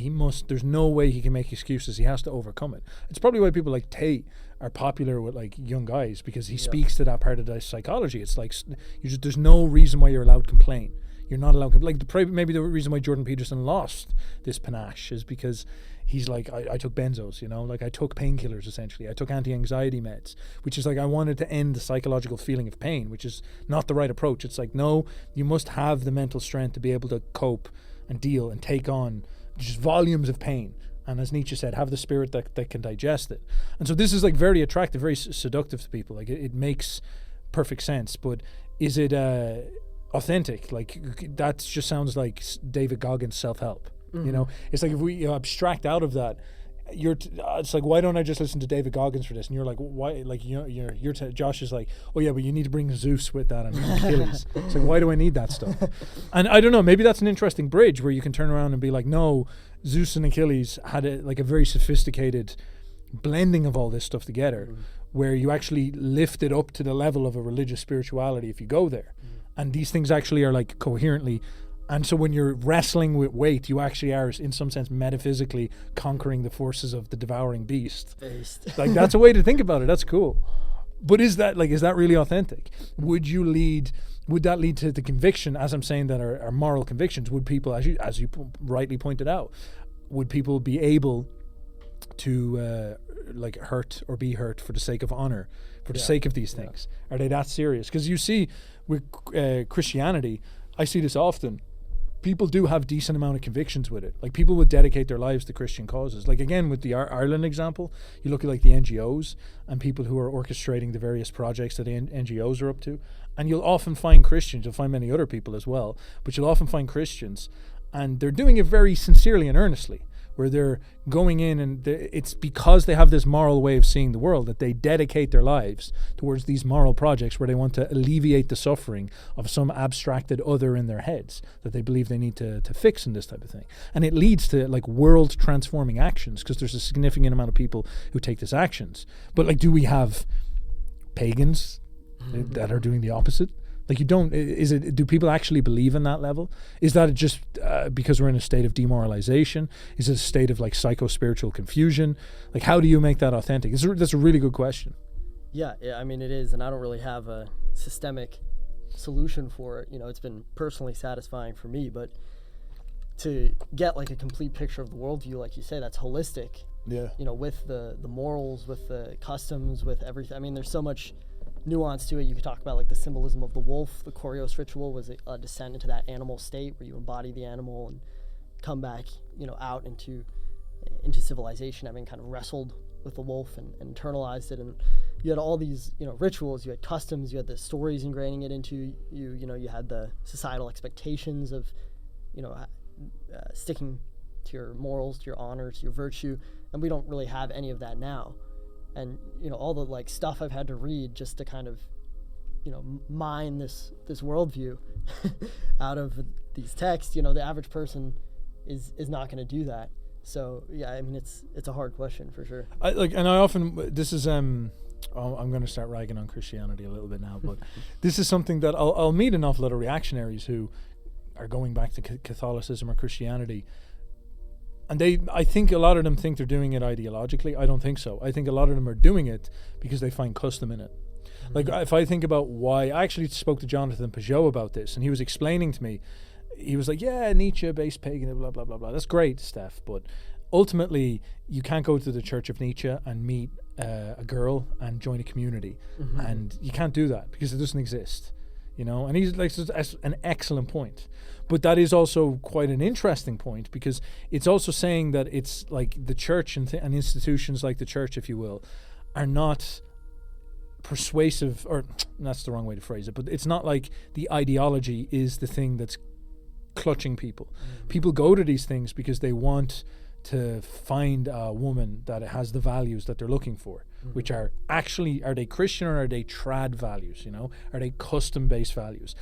there's no way he can make excuses. He has to overcome it. It's probably why people like Tate are popular with like young guys, because he speaks to that part of the psychology. It's like there's no reason why you're allowed to complain. You're not allowed to maybe the reason why Jordan Peterson lost this panache is because he's like, I took benzos, like I took painkillers essentially. I took anti-anxiety meds, which is like, I wanted to end the psychological feeling of pain, which is not the right approach. It's like, no, you must have the mental strength to be able to cope and deal and take on just volumes of pain. And as Nietzsche said, have the spirit that can digest it. And so this is like very attractive, very seductive to people. Like it makes perfect sense, but is it authentic? Like that just sounds like David Goggins' self-help. It's like if we abstract out of that, it's like, why don't I just listen to David Goggins for this? And you're like, why? Like Josh is like, oh yeah, but you need to bring Zeus with that and Achilles. It's like, why do I need that stuff? And I don't know, maybe that's an interesting bridge where you can turn around and be like, no, Zeus and Achilles had a very sophisticated blending of all this stuff together, where you actually lift it up to the level of a religious spirituality if you go there. And these things actually are like coherently And so when you're wrestling with weight, you actually are, in some sense, metaphysically conquering the forces of the devouring beast. Like, that's a way to think about it. That's cool. But is that really authentic? Would that lead to the conviction, as I'm saying, that our moral convictions? Would people, as you rightly pointed out, would people be able to hurt or be hurt for the sake of honor, for the sake of these things? Are they that serious? Because you see, with Christianity, I see this often. People do have decent amount of convictions with it. Like, people would dedicate their lives to Christian causes. Like, again, with the Ireland example, you look at like the NGOs and people who are orchestrating the various projects that the NGOs are up to, and you'll often find Christians. You'll find many other people as well, but you'll often find Christians, and they're doing it very sincerely and earnestly, where they're going in, and it's because they have this moral way of seeing the world that they dedicate their lives towards these moral projects where they want to alleviate the suffering of some abstracted other in their heads that they believe they need to fix, and this type of thing. And it leads to like world transforming actions, because there's a significant amount of people who take these actions. But like, do we have pagans that are doing the opposite? Like, do people actually believe in that level? Is that just because we're in a state of demoralization? Is it a state of like psycho-spiritual confusion? Like, how do you make that authentic? That's a really good question. Yeah, I mean, it is, and I don't really have a systemic solution for it. You know, it's been personally satisfying for me, but to get like a complete picture of the worldview, like you say, that's holistic. Yeah. You know, with the morals, with the customs, with everything. I mean, there's so much nuance to it. You could talk about like the symbolism of the wolf. The Koryos ritual was a descent into that animal state where you embody the animal and come back, you know, out into civilization, having kind of wrestled with the wolf and internalized it. And you had all these, you know, rituals, you had customs, you had the stories ingraining it into you. You know, you had the societal expectations of, you know, sticking to your morals, to your honor, to your virtue, and we don't really have any of that now. And, you know, all the like stuff I've had to read just to kind of, you know, mine this worldview out of these texts, you know, the average person is not going to do that. So yeah, I mean, it's a hard question for sure. I'm going to start ragging on Christianity a little bit now, but this is something that I'll meet an awful lot of reactionaries who are going back to Catholicism or Christianity. And I think a lot of them think they're doing it ideologically. I don't think so. I think a lot of them are doing it because they find custom in it. Mm-hmm. Like, if I think about why, I actually spoke to Jonathan Peugeot about this, and he was explaining to me, he was like, yeah, Nietzsche, base pagan, blah, blah, blah, blah. That's great, Steph, but ultimately, you can't go to the Church of Nietzsche and meet a girl and join a community. Mm-hmm. And you can't do that because it doesn't exist. You know, and he's like, that's an excellent point. But that is also quite an interesting point, because it's also saying that it's like the church and institutions like the church, if you will, are not persuasive, or that's the wrong way to phrase it, but it's not like the ideology is the thing that's clutching people. Mm-hmm. People go to these things because they want to find a woman that has the values that they're looking for, mm-hmm. which are they Christian or are they trad values, you know? Are they custom-based values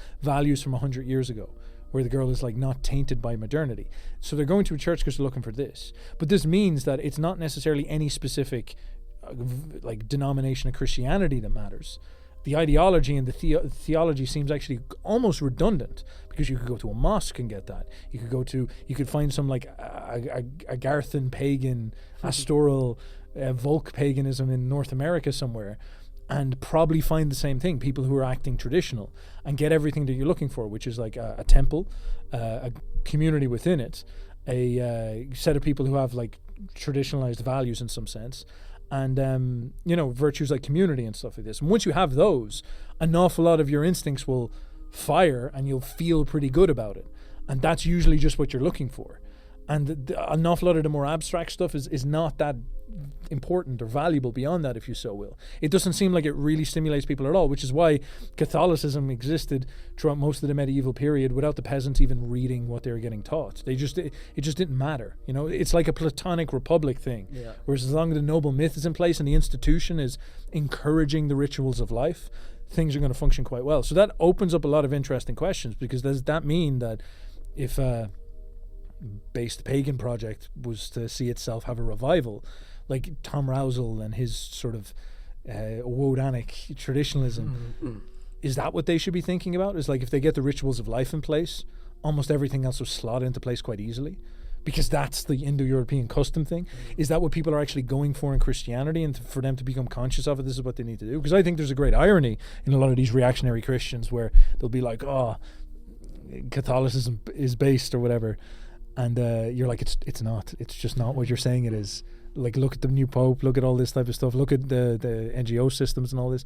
from 100 years ago, where the girl is like not tainted by modernity? So they're going to a church because they're looking for this. But this means that it's not necessarily any specific like denomination of Christianity that matters. The ideology and the theology seems actually almost redundant, because you could go to a mosque and get that. You could find some like a Garthan pagan, Astoral, Volk paganism in North America somewhere, and probably find the same thing, people who are acting traditional, and get everything that you're looking for, which is like a temple, a community within it, a set of people who have like traditionalized values in some sense, and you know, virtues like community and stuff like this. And once you have those, an awful lot of your instincts will fire and you'll feel pretty good about it, and that's usually just what you're looking for. And an awful lot of the more abstract stuff is not that important or valuable beyond that, if you so will. It doesn't seem like it really stimulates people at all, which is why Catholicism existed throughout most of the medieval period without the peasants even reading what they were getting taught. It just didn't matter. You know, it's like a Platonic republic thing, yeah. Whereas as long as the noble myth is in place and the institution is encouraging the rituals of life, things are going to function quite well. So that opens up a lot of interesting questions, because does that mean that if based pagan project was to see itself have a revival, like Tom Rousel and his sort of Wodanic traditionalism, is that what they should be thinking about? Is like, if they get the rituals of life in place, almost everything else was slotted into place quite easily, because that's the Indo-European custom thing. Is that what people are actually going for in Christianity, and for them to become conscious of it, this is what they need to do? Because I think there's a great irony in a lot of these reactionary Christians where they'll be like, oh, Catholicism is based or whatever, and you're like, it's not. It's just not what you're saying it is. Like, look at the new Pope, look at all this type of stuff, look at the NGO systems and all this,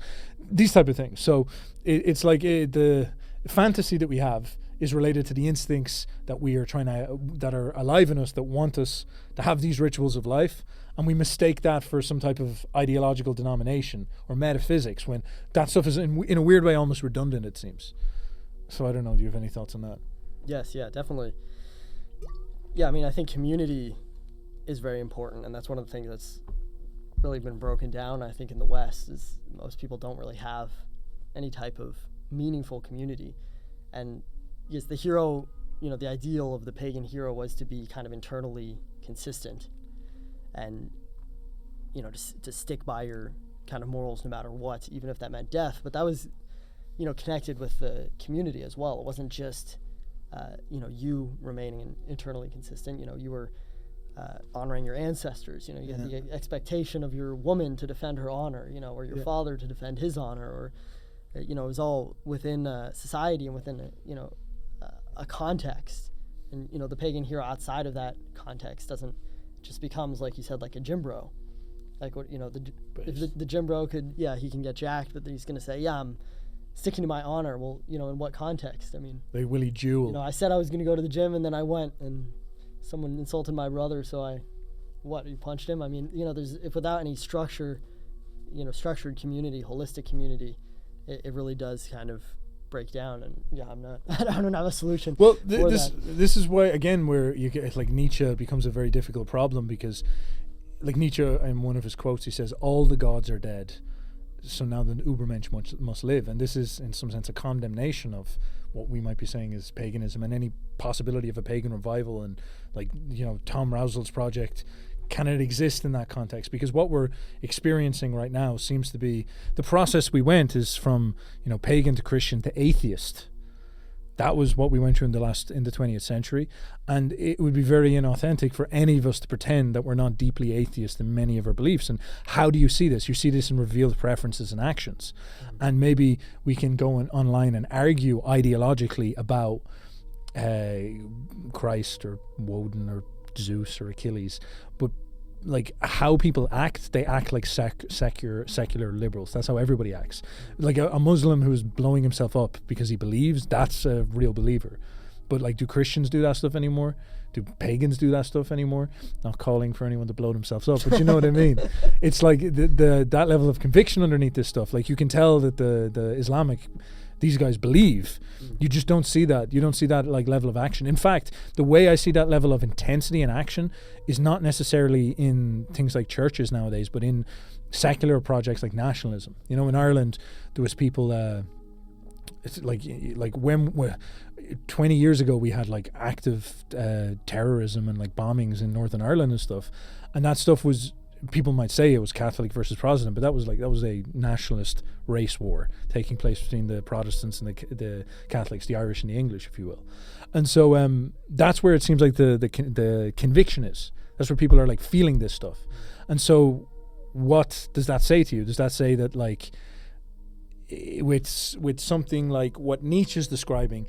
these type of things. So it's like the fantasy that we have is related to the instincts that we are that are alive in us, that want us to have these rituals of life, and we mistake that for some type of ideological denomination or metaphysics, when that stuff is in a weird way almost redundant, it seems. So I don't know, do you have any thoughts on that? Yes, yeah, definitely. Yeah, I mean, I think community is very important, and that's one of the things that's really been broken down, I think, in the West, is most people don't really have any type of meaningful community. And yes, the hero, the ideal of the pagan hero was to be kind of internally consistent and, to stick by your kind of morals no matter what, even if that meant death. But that was, connected with the community as well. It wasn't just, you remaining internally consistent. You were honoring your ancestors. You had the expectation of your woman to defend her honor, or your father to defend his honor, or, it was all within society and within a context. And, the pagan hero outside of that context just becomes, like you said, like a gym bro. Like, what, if the gym bro he can get jacked, but he's going to say, I'm sticking to my honor. Well, in what context? I mean, like Willie Jewell. I said I was going to go to the gym, and then I went, and someone insulted my brother, so you punched him? I mean, if without any structure, structured community, holistic community, it really does kind of break down. And I don't have a solution. Well, this is why, again, where you get, like, Nietzsche becomes a very difficult problem, because, like, Nietzsche, in one of his quotes, he says, all the gods are dead, so now the Ubermensch must live. And this is, in some sense, a condemnation of what we might be saying is paganism, and any possibility of a pagan revival, and, like, Tom Rousel's project. Can it exist in that context? Because what we're experiencing right now seems to be the process we went is from, pagan to Christian to atheist. That was what we went through in the 20th century, and it would be very inauthentic for any of us to pretend that we're not deeply atheist in many of our beliefs. And how do you see this? You see this in revealed preferences and actions. And maybe we can go online and argue ideologically about Christ or Woden or Zeus or Achilles, but, like, how people act, they act like secular liberals. That's how everybody acts. Like a Muslim who's blowing himself up because he believes, that's a real believer. But, like, do Christians do that stuff anymore? Do pagans do that stuff anymore? Not calling for anyone to blow themselves up, but you know what I mean. It's like that level of conviction underneath this stuff. Like, you can tell that the Islamic, these guys believe. You just don't see that. You don't see that, like, level of action. In fact, the way I see that level of intensity and action is not necessarily in things like churches nowadays, but in secular projects like nationalism. In Ireland, there was people, it's like when 20 years ago we had, like, active terrorism and, like, bombings in Northern Ireland and stuff, and that stuff was, people might say it was Catholic versus Protestant, but that was a nationalist race war taking place between the Protestants and the Catholics, the Irish and the English, if you will. And so that's where it seems like the conviction is. That's where people are, like, feeling this stuff. And so what does that say to you? Does that say that, like, with something like what Nietzsche's describing,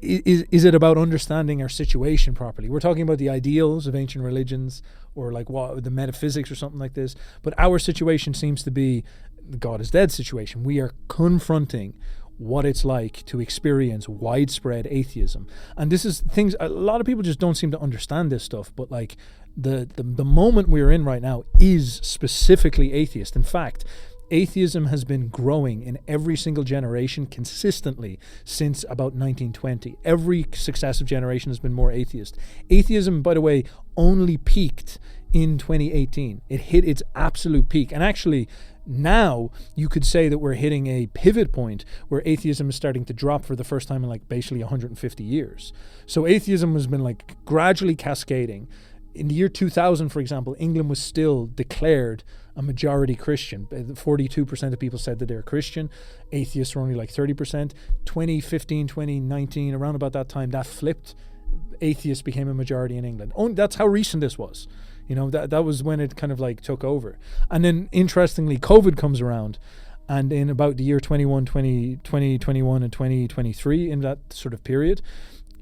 is it about understanding our situation properly? We're talking about the ideals of ancient religions, or, like, what the metaphysics or something like this, but our situation seems to be the God is dead situation. We are confronting what it's like to experience widespread atheism, and this is things a lot of people just don't seem to understand this stuff. But, like, the moment we're in right now is specifically atheist. In fact, atheism has been growing in every single generation consistently since about 1920. Every successive generation has been more atheist. Atheism, by the way, only peaked in 2018. It hit its absolute peak. And actually, now you could say that we're hitting a pivot point where atheism is starting to drop for the first time in, like, basically 150 years. So atheism has been, like, gradually cascading in the year 2000, for example, England was still declared a majority Christian. 42% of people said that they're Christian. Atheists were only like 30%. 2015, 2019, around about that time, that flipped. Atheists became a majority in England. That's how recent this was. You know, that was when it kind of like took over. And then interestingly, COVID comes around. And in about the year 2021 and 2023, in that sort of period,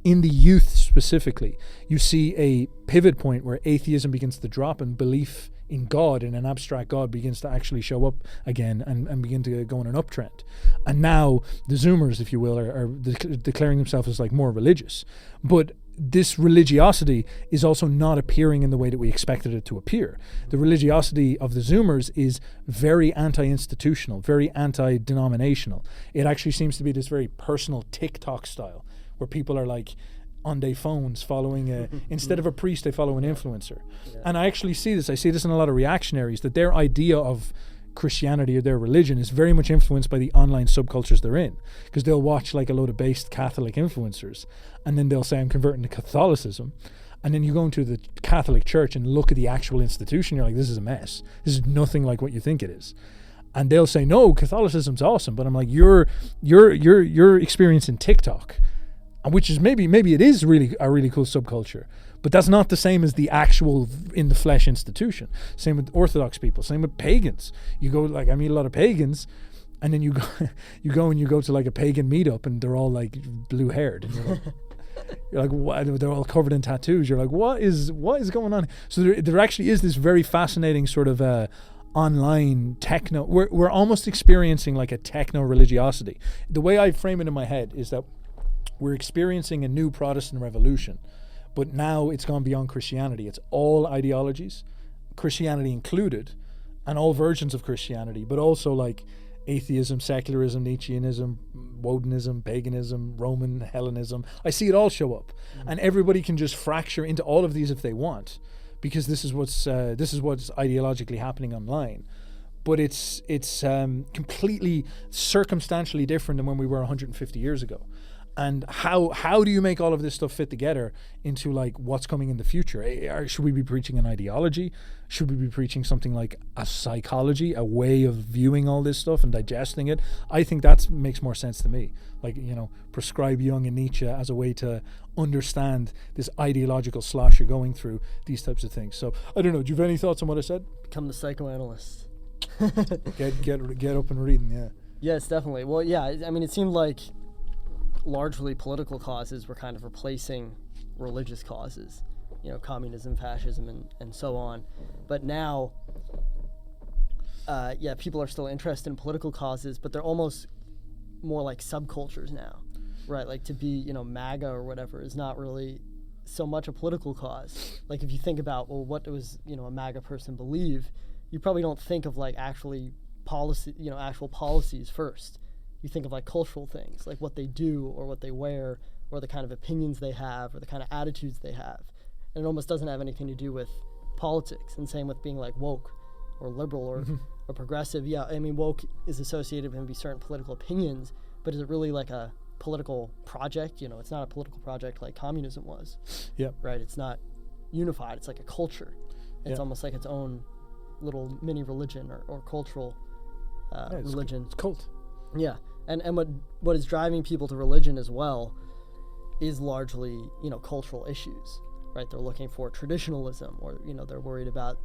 in the youth specifically, you see a pivot point where atheism begins to drop and belief in God, in an abstract God, begins to actually show up again and begin to go on an uptrend. And now the Zoomers, if you will, are declaring themselves as like more religious. But this religiosity is also not appearing in the way that we expected it to appear. The religiosity of the Zoomers is very anti-institutional, very anti-denominational. It actually seems to be this very personal TikTok style, where people are like on their phones following instead of a priest, they follow an influencer. Yeah. And I actually see this in a lot of reactionaries, that their idea of Christianity or their religion is very much influenced by the online subcultures they're in, because they'll watch like a load of based Catholic influencers and then they'll say, I'm converting to Catholicism. And then you go into the Catholic Church and look at the actual institution, you're like, this is a mess. This is nothing like what you think it is. And they'll say, no, Catholicism's awesome. But I'm like, you're experiencing TikTok, which is maybe it is really a really cool subculture, but that's not the same as the actual in the flesh institution. Same with Orthodox people, same with pagans. You go, like, I meet a lot of pagans, and then you go to like a pagan meetup and they're all like blue haired, and you're like what? They're all covered in tattoos. You're like, what is going on? So there actually is this very fascinating sort of online techno. We're almost experiencing like a techno religiosity. The way I frame it in my head is that we're experiencing a new Protestant revolution, but now it's gone beyond Christianity. It's all ideologies, Christianity included, and all versions of Christianity, but also like atheism, secularism, Nietzscheanism, Wodenism, paganism, Roman Hellenism. I see it all show up, and everybody can just fracture into all of these if they want, because this is what's ideologically happening online. But it's completely circumstantially different than when we were 150 years ago. And how do you make all of this stuff fit together into like what's coming in the future? Should we be preaching an ideology? Should we be preaching something like a psychology, a way of viewing all this stuff and digesting it? I think that makes more sense to me. Like, you know, prescribe Jung and Nietzsche as a way to understand this ideological slosh you're going through, these types of things. So I don't know. Do you have any thoughts on what I said? Become the psychoanalyst. get up and reading. Yeah. Yes, definitely. Well, yeah. I mean, it seemed like largely political causes were kind of replacing religious causes, you know, communism, fascism, and so on. But now, people are still interested in political causes, but they're almost more like subcultures now, right? Like to be, you know, MAGA or whatever is not really so much a political cause. Like if you think about, well, what does, you know, a MAGA person believe, you probably don't think of like actual policies first. You think of like cultural things, like what they do or what they wear or the kind of opinions they have or the kind of attitudes they have. And it almost doesn't have anything to do with politics. And same with being like woke or liberal or progressive. Yeah, I mean, woke is associated with maybe certain political opinions, but is it really like a political project? You know, it's not a political project like communism was. Yeah. Right? It's not unified. It's like a culture. It's almost like its own little mini religion or cultural religion. It's cult. Yeah, and what is driving people to religion as well is largely, you know, cultural issues, right? They're looking for traditionalism, or, you know, they're worried about,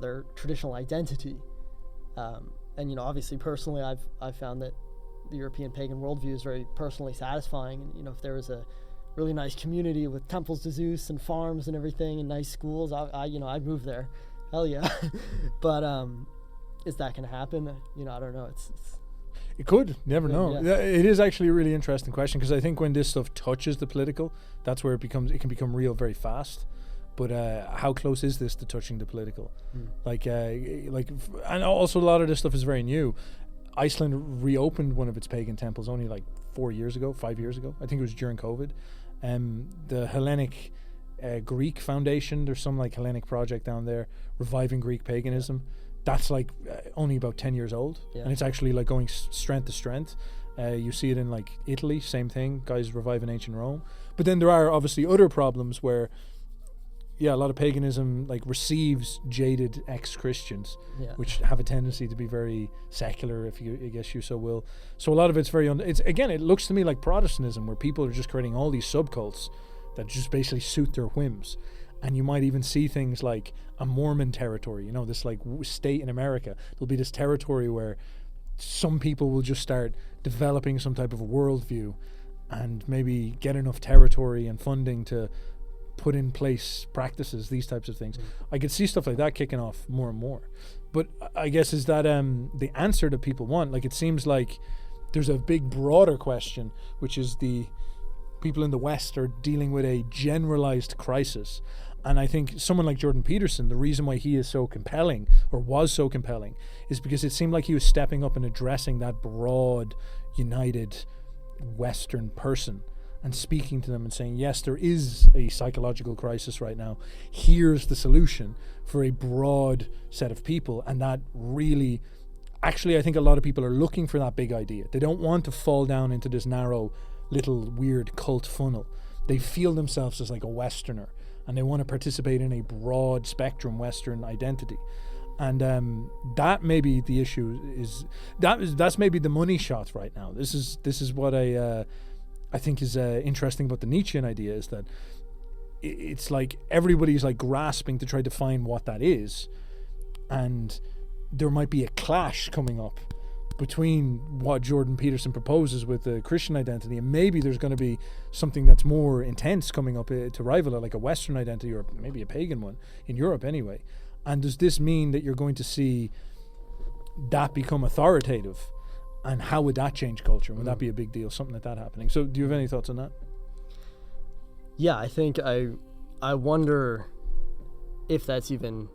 their traditional identity. And, you know, obviously personally, I've found that the European pagan worldview is very personally satisfying. And, you know, if there was a really nice community with temples to Zeus and farms and everything and nice schools, I'd move there. Hell yeah. But is that going to happen? You know, I don't know. It could. You never know. Yeah. It is actually a really interesting question, because I think when this stuff touches the political, that's where it can become real very fast. But how close is this to touching the political? And also a lot of this stuff is very new. Iceland reopened one of its pagan temples only like 5 years ago. I think it was during COVID. The Hellenic Greek Foundation, there's some like Hellenic project down there reviving Greek paganism. That's like only about 10 years old, and it's actually like going strength to strength. You see it in like Italy, same thing, guys reviving ancient Rome. But then there are obviously other problems where a lot of paganism like receives jaded ex-Christians, Yeah. which have a tendency to be very secular, if you, I guess you so will. So a lot of it's very, it looks to me like Protestantism, where people are just creating all these subcults that just basically suit their whims. And you might even see things like a Mormon territory, this like state in America. There'll be this territory where some people will just start developing some type of worldview and maybe get enough territory and funding to put in place practices, these types of things. I could see stuff like that kicking off more and more. But I guess, is that the answer that people want? Like, it seems like there's a big broader question, which is the people in the West are dealing with a generalized crisis. And I think someone like Jordan Peterson, the reason why he is so compelling, or was so compelling, is because it seemed like he was stepping up and addressing that broad, united Western person and speaking to them and saying, yes, there is a psychological crisis right now. Here's the solution for a broad set of people. And that really, actually, I think a lot of people are looking for that big idea. They don't want to fall down into this narrow, little, weird cult funnel. They feel themselves as like a Westerner, and they want to participate in a broad spectrum Western identity. And that may be the issue. That's maybe the money shot right now. This is what I think is interesting about the Nietzschean idea, is that it's like everybody's like grasping to try to find what that is, and there might be a clash coming up between what Jordan Peterson proposes with the Christian identity, and maybe there's going to be something that's more intense coming up to rival it, like a Western identity, or maybe a pagan one in Europe anyway. And does this mean that you're going to see that become authoritative? And how would that change culture? Would that be a big deal, something like that happening? So do you have any thoughts on that? Yeah, I think I wonder if that's even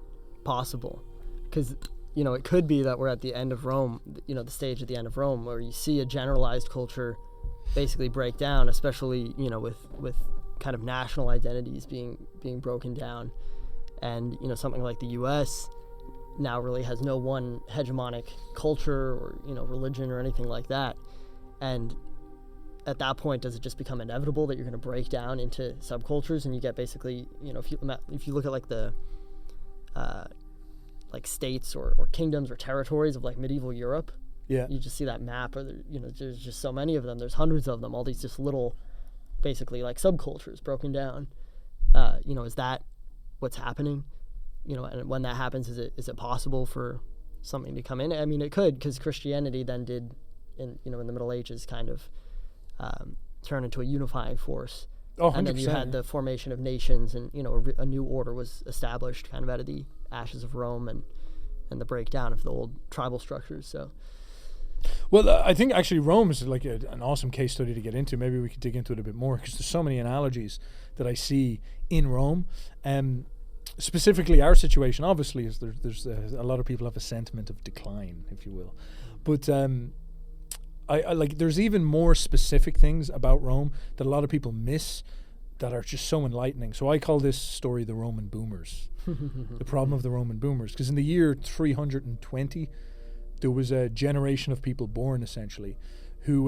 possible. Because, it could be that we're at the end of Rome, the stage at the end of Rome, where you see a generalized culture basically break down, especially, with kind of national identities being broken down. And, something like the U.S. now really has no one hegemonic culture or, religion or anything like that. And at that point, does it just become inevitable that you're going to break down into subcultures, and you get basically, if you look at like the like states or kingdoms or territories of like medieval Europe, you just see that map, or there's just so many of them. There's hundreds of them, all these just little, basically like subcultures broken down. Is that what's happening? And when that happens, is it possible for something to come in? I mean, it could, because Christianity then did, in the Middle Ages, kind of turn into a unifying force. Oh, 100%. And then you had the formation of nations, and a new order was established, kind of out of the ashes of Rome and the breakdown of the old tribal structures. So, well, I think actually Rome is like an awesome case study to get into. Maybe we could dig into it a bit more, because there's so many analogies that I see in Rome. Specifically, our situation, obviously, is there's a lot of people have a sentiment of decline, if you will. But I like, there's even more specific things about Rome that a lot of people miss that are just so enlightening. So I call this story the Roman boomers, the problem of the Roman boomers. Because in the year 320, there was a generation of people born, essentially, who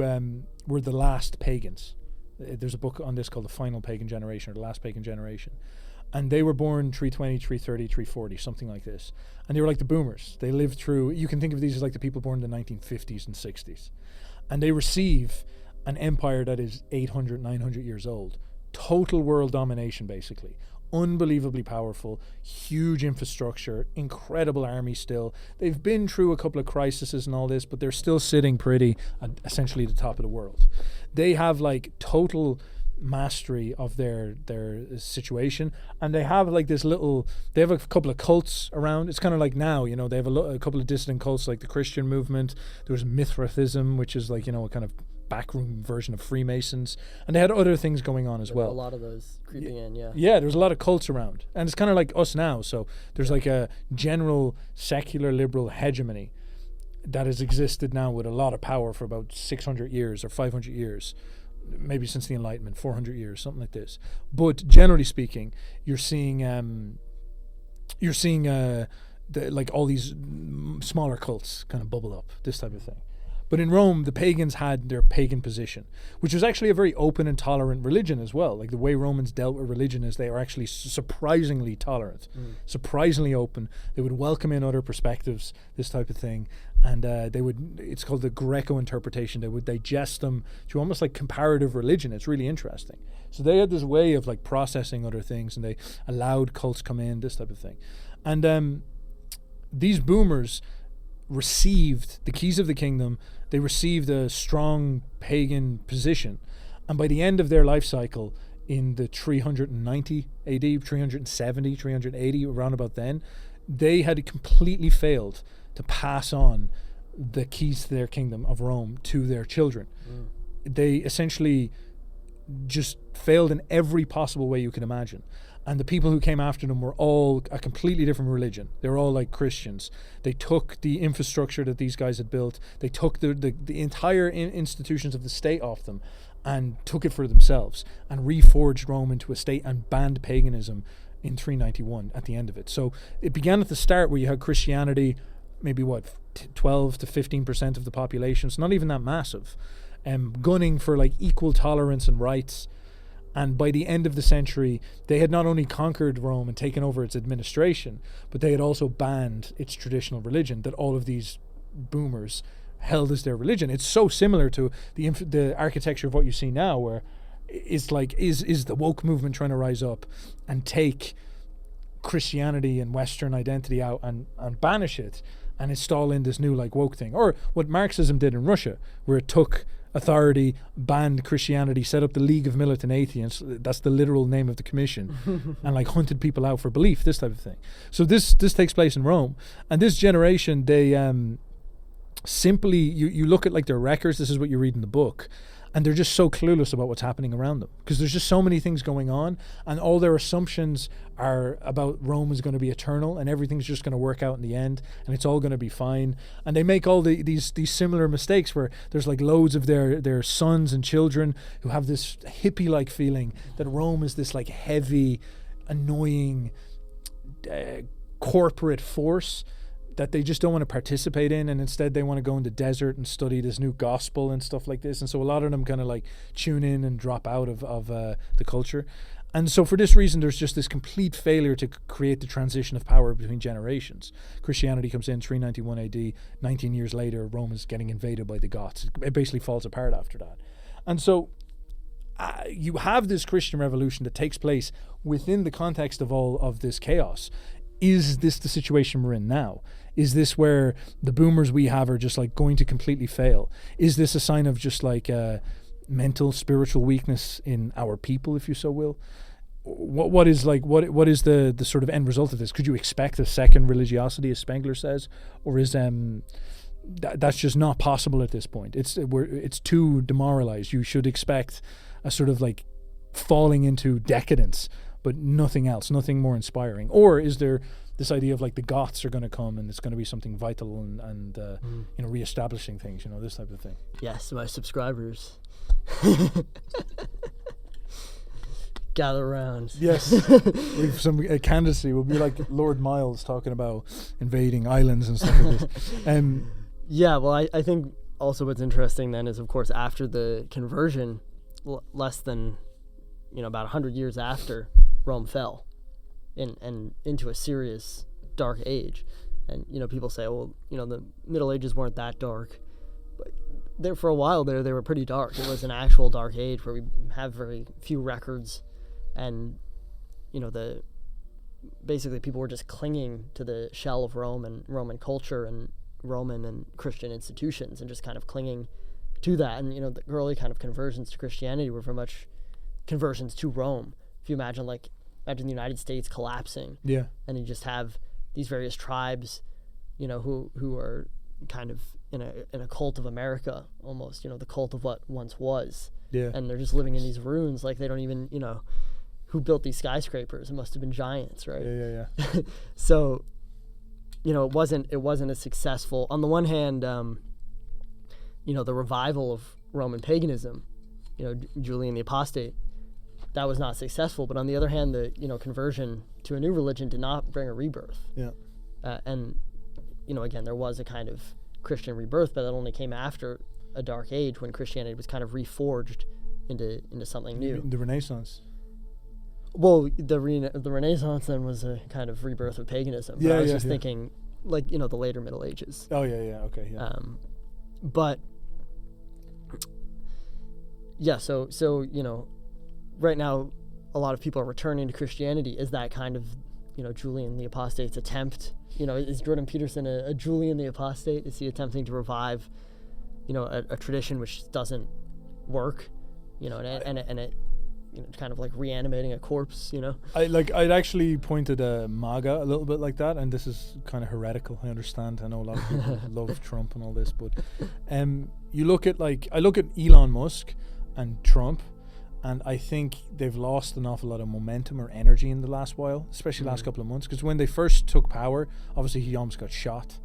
were the last pagans. There's a book on this called The Final Pagan Generation, or The Last Pagan Generation. And they were born 320, 330, 340, something like this. And they were like the boomers. They lived through, you can think of these as like the people born in the 1950s and 60s. And they receive an empire that is 800, 900 years old. Total world domination, basically. Unbelievably powerful, huge infrastructure, incredible army still. They've been through a couple of crises and all this, but they're still sitting pretty at essentially the top of the world. They have like total mastery of their situation, and they have like this little, they have a couple of cults around. It's kind of like now, they have a couple of dissident cults, like the Christian movement. There was Mithraism, which is like, a kind of backroom version of Freemasons, and they had other things going on as well. A lot of those creeping in, yeah. Yeah, there's a lot of cults around, and it's kind of like us now. So there's like a general secular liberal hegemony that has existed now with a lot of power for about 600 years or 500 years. Maybe since the Enlightenment, 400 years, something like this. But generally speaking, you're seeing like all these smaller cults kind of bubble up, this type of thing. But in Rome, the pagans had their pagan position, which was actually a very open and tolerant religion as well. Like the way Romans dealt with religion is they were actually surprisingly tolerant, surprisingly open. They would welcome in other perspectives, this type of thing. And it's called the Greco interpretation. They would digest them to almost like comparative religion. It's really interesting. So they had this way of like processing other things, and they allowed cults come in, this type of thing. And these boomers received the keys of the kingdom. They received a strong pagan position, and by the end of their life cycle in the 390 AD, 370, 380, around about then, they had completely failed to pass on the keys to their kingdom of Rome to their children. They essentially just failed in every possible way you could imagine. And the people who came after them were all a completely different religion. They were all like Christians. They took the infrastructure that these guys had built. They took the entire institutions of the state off them and took it for themselves and reforged Rome into a state and banned paganism in 391 at the end of it. So it began at the start where you had Christianity, maybe 12 to 15% of the population. It's not even that massive. Gunning for like equal tolerance and rights. And by the end of the century, they had not only conquered Rome and taken over its administration, but they had also banned its traditional religion that all of these boomers held as their religion. It's so similar to the architecture of what you see now, where it's like, is the woke movement trying to rise up and take Christianity and Western identity out and banish it and install in this new like woke thing? Or what Marxism did in Russia, where it took authority, banned Christianity, set up the League of Militant Atheists, that's the literal name of the commission, and like hunted people out for belief, this type of thing. So this takes place in Rome, and this generation, they simply, you look at like their records, this is what you read in the book, and they're just so clueless about what's happening around them because there's just so many things going on, and all their assumptions are about Rome is going to be eternal and everything's just going to work out in the end and it's all going to be fine. And they make all these similar mistakes where there's like loads of their sons and children who have this hippie-like feeling that Rome is this like heavy, annoying corporate force that they just don't want to participate in, and instead they want to go in the desert and study this new gospel and stuff like this. And so a lot of them kind of like tune in and drop out of the culture. And so for this reason, there's just this complete failure to create the transition of power between generations. Christianity comes in 391 AD, 19 years later, Rome is getting invaded by the Goths. It basically falls apart after that. And so you have this Christian revolution that takes place within the context of all of this chaos. Is this the situation we're in now? Is this where the boomers we have are just like going to completely fail? Is this a sign of just like mental, spiritual weakness in our people, if you so will? What is the sort of end result of this? Could you expect a second religiosity, as Spengler says, or is that's just not possible at this point? It's too demoralized. You should expect a sort of like falling into decadence, but nothing else, nothing more inspiring. Or is there this idea of like the Goths are going to come and it's going to be something vital and reestablishing things, this type of thing? Yes, my subscribers. Gather around. Yes. We've some candidacy. We'll be like Lord Miles talking about invading islands and stuff like this. Yeah, well, I think also what's interesting then is, of course, after the conversion, less than, about 100 years after, Rome fell and into a serious dark age. And, people say, well, the Middle Ages weren't that dark. But there for a while there, they were pretty dark. It was an actual dark age where we have very few records. And, basically people were just clinging to the shell of Rome and Roman culture and Roman and Christian institutions and just kind of clinging to that. And, the early kind of conversions to Christianity were very much conversions to Rome. If you imagine the United States collapsing, yeah, and you just have these various tribes, who are kind of in a cult of America almost, the cult of what once was, yeah, and they're just living in these ruins, like they don't even, who built these skyscrapers? It must have been giants, right? Yeah. So, it wasn't as successful. On the one hand, the revival of Roman paganism, Julian the Apostate, that was not successful. But on the other hand, the conversion to a new religion did not bring a rebirth. Yeah. And again, there was a kind of Christian rebirth, but that only came after a dark age when Christianity was kind of reforged into something new. The Renaissance. Well, the Renaissance then was a kind of rebirth of paganism. But I was just thinking, like, the later Middle Ages. Oh, yeah, okay, yeah. But, yeah, so right now, a lot of people are returning to Christianity. Is that kind of, Julian the Apostate's attempt? Is Jordan Peterson a Julian the Apostate? Is he attempting to revive, a tradition which doesn't work, and it kind of like reanimating a corpse, I'd actually pointed MAGA a little bit like that, and this is kind of heretical. I understand. I know a lot of people love Trump and all this, but you look at I look at Elon Musk and Trump, and I think they've lost an awful lot of momentum or energy in the last while, especially last couple of months, because when they first took power, obviously he almost got shot,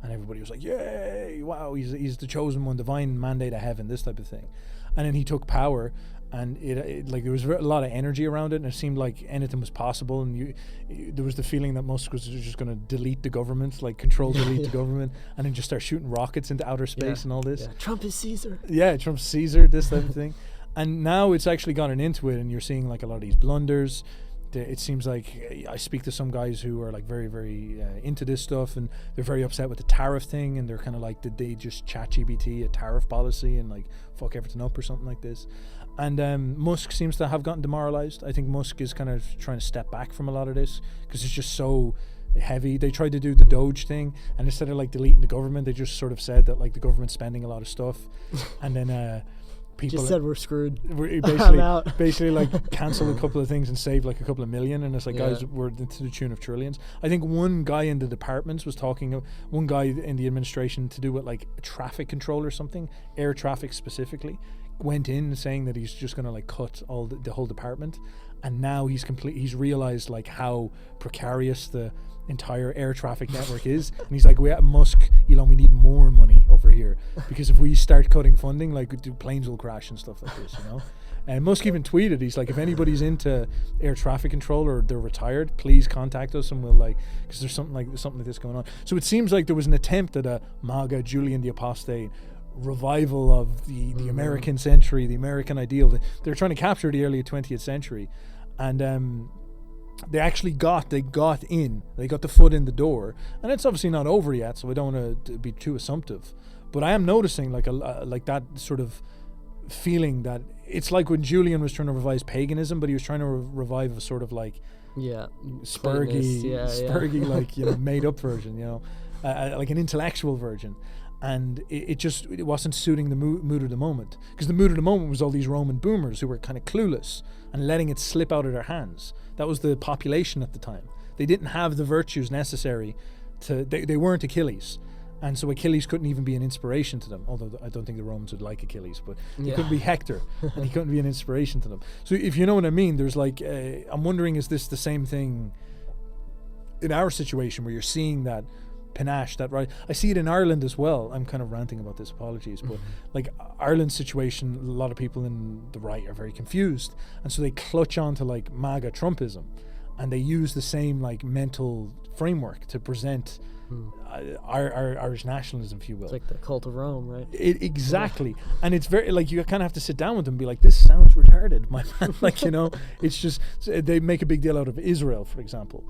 and everybody was like, "Yay! Wow, he's the chosen one, divine mandate of heaven," this type of thing. And then he took power, and it there was a lot of energy around it, and it seemed like anything was possible. And there was the feeling that Musk was just going to delete the government, delete the government, and then just start shooting rockets into outer space and all this. Yeah. Trump is Caesar. Yeah, Trump's Caesar, this type of thing. And now it's actually gotten into it, and you're seeing a lot of these blunders. It seems like I speak to some guys who are very, very into this stuff, and they're very upset with the tariff thing, and they're kind of like, did they just ChatGPT a tariff policy and fuck everything up or something like this? And Musk seems to have gotten demoralized. I think Musk is kind of trying to step back from a lot of this because it's just so heavy. They tried to do the Doge thing, and instead of deleting the government, they just sort of said that the government's spending a lot of stuff, and then people just said we're screwed. Basically cancel a couple of things and save a couple of million, and it's guys, we're to the tune of trillions. I think one guy in the departments was talking, one guy in the administration to do with traffic control or something, air traffic specifically, went in saying that he's just going to cut all the whole department, and now he's realized how precarious the entire air traffic network is, and he's like, Musk, Elon, we need more money over here, because if we start cutting funding, planes will crash and stuff like this, And Musk even tweeted, he's like, if anybody's into air traffic control or they're retired, please contact us, and we'll because there's something like this going on. So it seems like there was an attempt at a MAGA, Julian the Apostate revival of the American century, the American ideal. They're trying to capture the early 20th century, and they actually got the foot in the door, and it's obviously not over yet, so I don't want to be too assumptive, but I am noticing that sort of feeling that it's like when Julian was trying to revise paganism, but he was trying to revive a sort of spurgy made up version, an intellectual version. And it wasn't suiting the mood of the moment, because the mood of the moment was all these Roman boomers who were kind of clueless and letting it slip out of their hands. That was the population at the time. They didn't have the virtues necessary they weren't Achilles, and so Achilles couldn't even be an inspiration to them, although I don't think the Romans would like Achilles, but he couldn't be Hector, and he couldn't be an inspiration to them. So if you know what I mean, there's I'm wondering, is this the same thing in our situation, where you're seeing that panache, that right? I see it in Ireland as well. I'm kind of ranting about this, apologies, but Ireland's situation, a lot of people in the right are very confused, and so they clutch on to MAGA Trumpism, and they use the same mental framework to present our Irish nationalism, if you will. It's like the cult of Rome, right? Exactly. And it's very you kind of have to sit down with them and be like, this sounds retarded, my man. It's just, they make a big deal out of Israel, for example.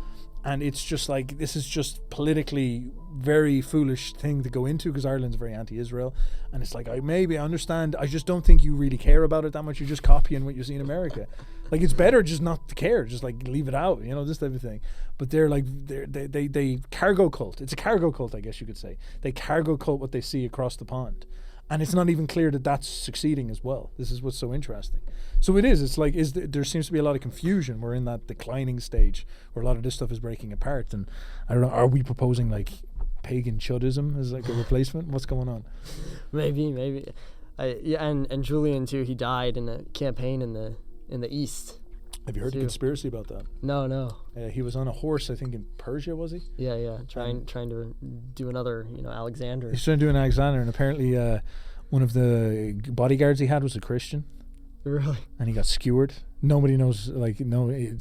And it's just this is just politically very foolish thing to go into, because Ireland's very anti-Israel. And it's I understand. I just don't think you really care about it that much. You're just copying what you see in America. It's better just not to care. Just leave it out, this type of thing. But they're they cargo cult. It's a cargo cult, I guess you could say. They cargo cult what they see across the pond. And it's not even clear that that's succeeding as well. This is what's so interesting. So it is. It's there seems to be a lot of confusion. We're in that declining stage where a lot of this stuff is breaking apart. And I don't know, are we proposing pagan chudism as a replacement? What's going on? Maybe. And Julian too. He died in a campaign in the East. Have you heard the conspiracy about that? No. He was on a horse, I think, in Persia, was he? Yeah. Trying to do another, Alexander. He's trying to do an Alexander, and apparently one of the bodyguards he had was a Christian. Really? And he got skewered. Nobody knows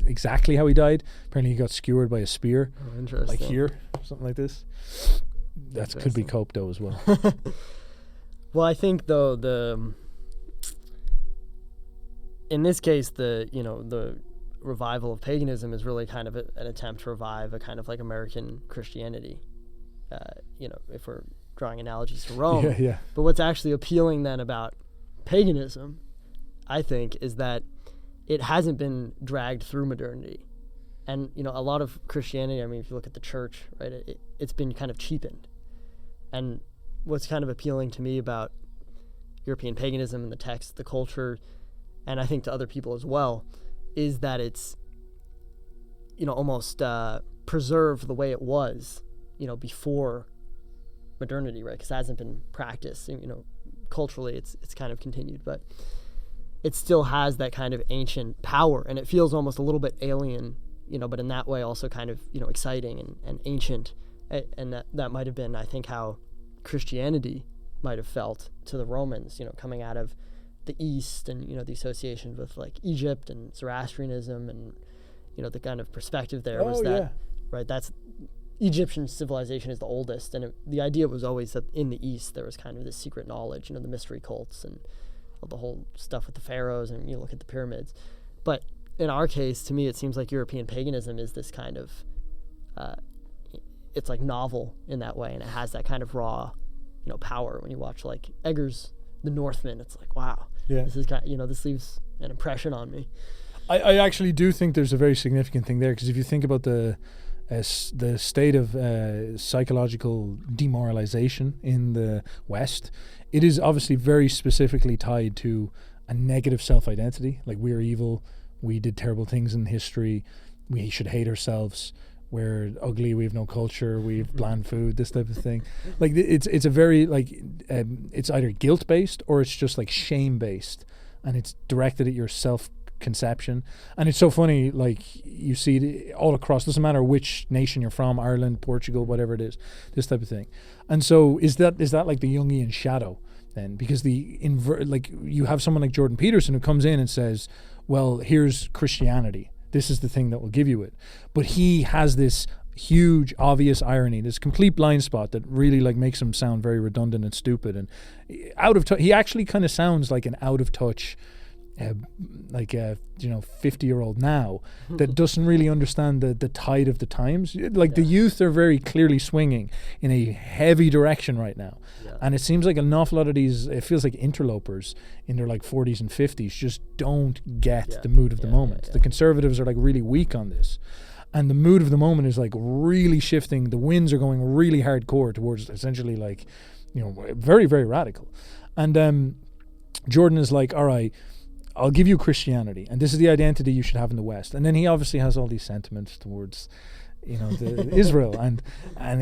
exactly how he died. Apparently he got skewered by a spear. Oh, interesting. Here, something like this. That could be cope though as well. Well, I think though in this case the revival of paganism is really kind of an attempt to revive a kind of like American Christianity. If we're drawing analogies to Rome. Yeah. But what's actually appealing then about paganism, I think, is that it hasn't been dragged through modernity. And, a lot of Christianity, I mean, if you look at the church, right, it's been kind of cheapened. And what's kind of appealing to me about European paganism and the text, the culture, and I think to other people as well, is that it's, almost preserved the way it was, before modernity, right? Because it hasn't been practiced, culturally it's kind of continued, but it still has that kind of ancient power, and it feels almost a little bit alien, but in that way also kind of, exciting and ancient. And that might have been, I think, how Christianity might have felt to the Romans, coming out of the East and, the association with like Egypt and Zoroastrianism and, the kind of perspective there was that, right, that's Egyptian civilization is the oldest, and the idea was always that in the East there was kind of this secret knowledge, the mystery cults and the whole stuff with the pharaohs, and you look at the pyramids. But in our case, to me, it seems like European paganism is this kind of, it's like novel in that way, and it has that kind of raw, power. When you watch like Eggers' The Northman, it's like, wow, this is kind of, this leaves an impression on me. I actually do think there's a very significant thing there, because if you think about the state of psychological demoralization in the West, it is obviously very specifically tied to a negative self-identity. Like, we're evil, we did terrible things in history, we should hate ourselves, we're ugly, we have no culture, we have bland food, this type of thing. Like, it's a very, like, it's either guilt-based or it's just like shame-based, and it's directed at your self-conception. And it's so funny, like, you see it all across, doesn't matter which nation you're from, Ireland, Portugal, whatever it is, this type of thing. And so is that like the Jungian shadow then? Because like, you have someone like Jordan Peterson who comes in and says, well, here's Christianity, this is the thing that will give you it. But he has this huge obvious irony, this complete blind spot that really like makes him sound very redundant and stupid and out of touch. He actually kind of sounds like an out of touch, like a 50-year-old now that doesn't really understand the tide of the times. Like, the youth are very clearly swinging in a heavy direction right now, and it seems like an awful lot of these, it feels like interlopers in their like 40s and 50s just don't get the mood of the moment. The conservatives are like really weak on this, and the mood of the moment is like really shifting. The winds are going really hardcore towards essentially like, very, very radical. And Jordan is like, all right, I'll give you Christianity, and this is the identity you should have in the West. And then he obviously has all these sentiments towards, Israel, and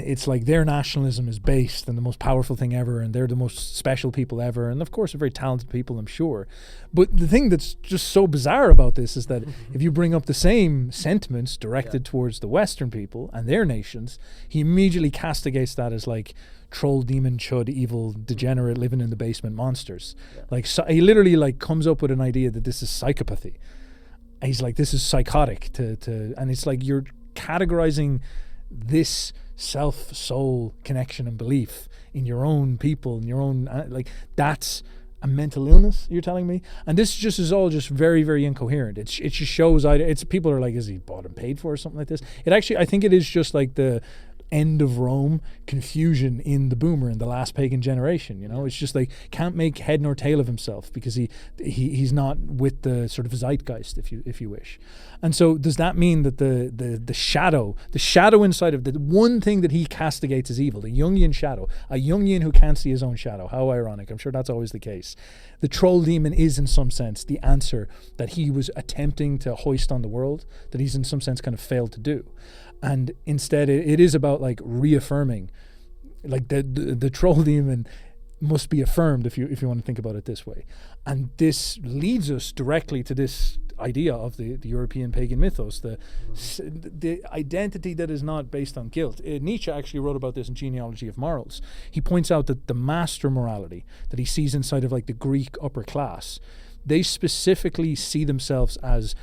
it's like their nationalism is based and the most powerful thing ever, and they're the most special people ever, and of course, they're very talented people, I'm sure. But the thing that's just so bizarre about this is that if you bring up the same sentiments directed towards the Western people and their nations, he immediately castigates that as like troll, demon, chud, evil, degenerate, living in the basement monsters. Like, so he literally like comes up with an idea that this is psychopathy. And he's like, this is psychotic and it's like you're categorizing this self-soul connection and belief in your own people, in your own, like, that's a mental illness, you're telling me? And this just is all just very, very incoherent. It just shows, people are like, is he bought and paid for or something like this? It actually, I think it is just like the end of Rome confusion in the boomer, in the last pagan generation. It's just like, can't make head nor tail of himself because he's not with the sort of zeitgeist, if you wish. And so does that mean that the shadow inside of the one thing that he castigates as evil, the Jungian shadow, a Jungian who can't see his own shadow? How ironic. I'm sure that's always the case. The troll demon is in some sense the answer that he was attempting to hoist on the world, that he's in some sense kind of failed to do. And instead, it is about like reaffirming, like the troll demon must be affirmed if you want to think about it this way. And this leads us directly to this idea of the European pagan mythos, the identity that is not based on guilt. Nietzsche actually wrote about this in Genealogy of Morals. He points out that the master morality that he sees inside of like the Greek upper class, they specifically see themselves as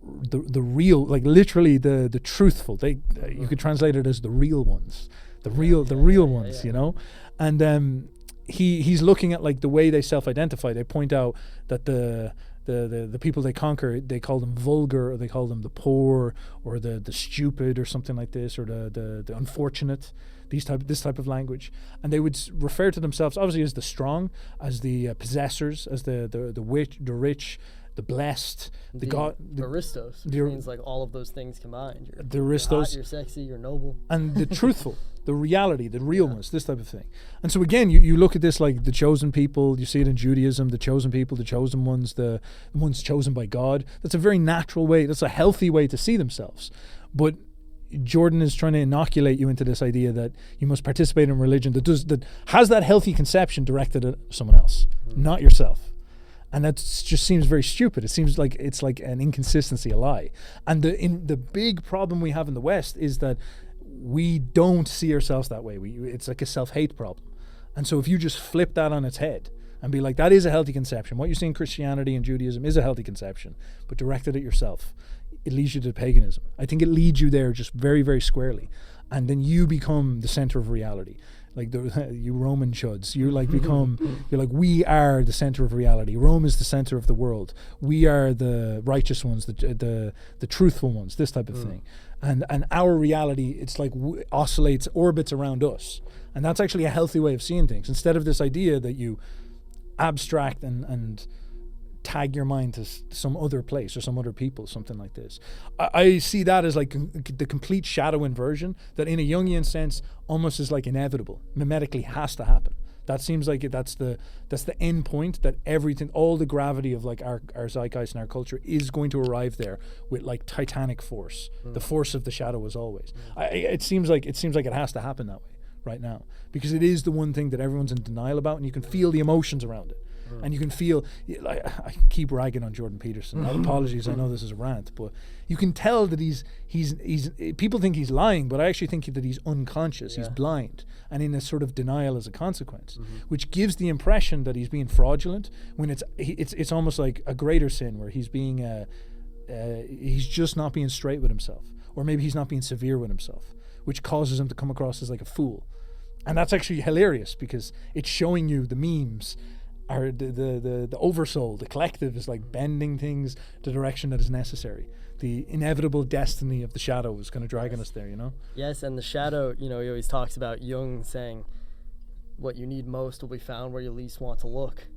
the real, like literally the truthful. You could translate it as the real ones, the real ones, you know. And he's looking at like the way they self-identify. They point out that the people they conquer, they call them vulgar, or they call them the poor, or the stupid, or something like this, or the unfortunate. This type of language, and they would refer to themselves obviously as the strong, as the possessors, as the rich, the blessed, the aristos, which means like all of those things combined. The aristos, you're hot, you're sexy, you're noble, and the truthful, the reality, the realness, this type of thing. And so again, you look at this like the chosen people. You see it in Judaism, the chosen people, the chosen ones, the ones chosen by God. That's a very natural way. That's a healthy way to see themselves, but Jordan is trying to inoculate you into this idea that you must participate in religion that has that healthy conception directed at someone else, not yourself. And that just seems very stupid. It seems like it's like an inconsistency, a lie. And the big problem we have in the West is that we don't see ourselves that way. It's like a self-hate problem. And so if you just flip that on its head and be like, that is a healthy conception. What you see in Christianity and Judaism is a healthy conception, but directed at yourself. It leads you to paganism. I think it leads you there just very, very squarely. And then you become the center of reality. Like you Roman chuds. You're like we are the center of reality. Rome is the center of the world. We are the righteous ones, the truthful ones, this type of thing. And our reality, it's like orbits around us. And that's actually a healthy way of seeing things. Instead of this idea that you abstract and tag your mind to some other place or some other people, something like this. I see that as like the complete shadow inversion that in a Jungian sense almost is like inevitable, mimetically has to happen. That seems like that's the end point, that everything, all the gravity of like our zeitgeist and our culture is going to arrive there with like titanic force, the force of the shadow as always. It seems like it has to happen that way right now, because it is the one thing that everyone's in denial about, and you can feel the emotions around it. And you can feel, like, I keep ragging on Jordan Peterson. Apologies, I know this is a rant, but you can tell that he's people think he's lying, but I actually think that he's unconscious. He's blind and in a sort of denial as a consequence, which gives the impression that he's being fraudulent when it's almost like a greater sin where he's being he's just not being straight with himself, or maybe he's not being severe with himself, which causes him to come across as like a fool. And that's actually hilarious because it's showing you the memes. Are the oversoul, the collective is like bending things the direction that is necessary. The inevitable destiny of the shadow is kind of dragging us there, you know? Yes, and the shadow, he always talks about Jung saying, what you need most will be found where you least want to look.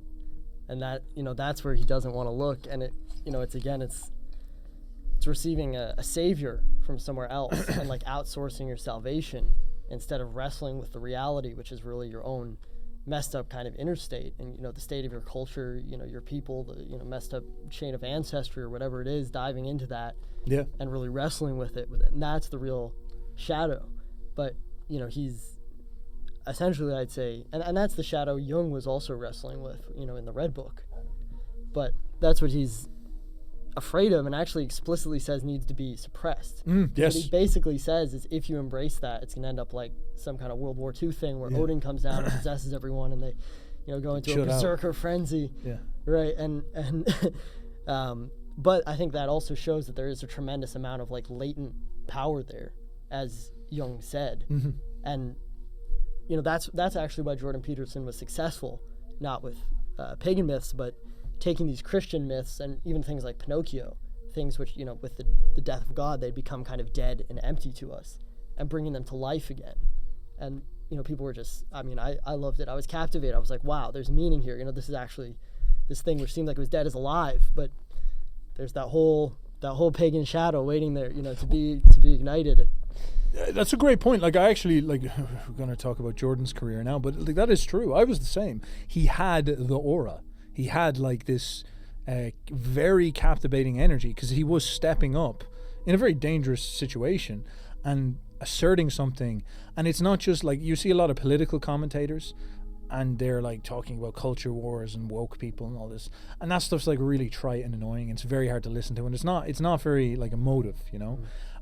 And that, that's where he doesn't want to look. And it's receiving a savior from somewhere else and like outsourcing your salvation instead of wrestling with the reality, which is really your own messed up kind of inner state, and the state of your culture, your people, the messed up chain of ancestry or whatever it is, diving into that, and really wrestling with it, and that's the real shadow. But he's essentially, I'd say, and that's the shadow Jung was also wrestling with, in the Red Book. But that's what he's afraid of, and actually explicitly says needs to be suppressed. Yes. What he basically says is if you embrace that, it's going to end up like some kind of World War II thing where Odin comes down and possesses everyone, and they, go into a berserker frenzy. Yeah. Right. And but I think that also shows that there is a tremendous amount of like latent power there, as Jung said. And that's actually why Jordan Peterson was successful, not with pagan myths, but taking these Christian myths and even things like Pinocchio, things which, with the death of God, they'd become kind of dead and empty to us, and bringing them to life again. And, people were just, I loved it. I was captivated. I was like, wow, there's meaning here. This is actually, this thing which seemed like it was dead is alive, but there's that whole pagan shadow waiting there, to be ignited. That's a great point. Like, I actually, we're going to talk about Jordan's career now, but like that is true. I was the same. He had the aura. He had like this very captivating energy because he was stepping up in a very dangerous situation and asserting something. And it's not just like, you see a lot of political commentators and they're like talking about culture wars and woke people and all this, and that stuff's like really trite and annoying. It's very hard to listen to, and it's not very like emotive,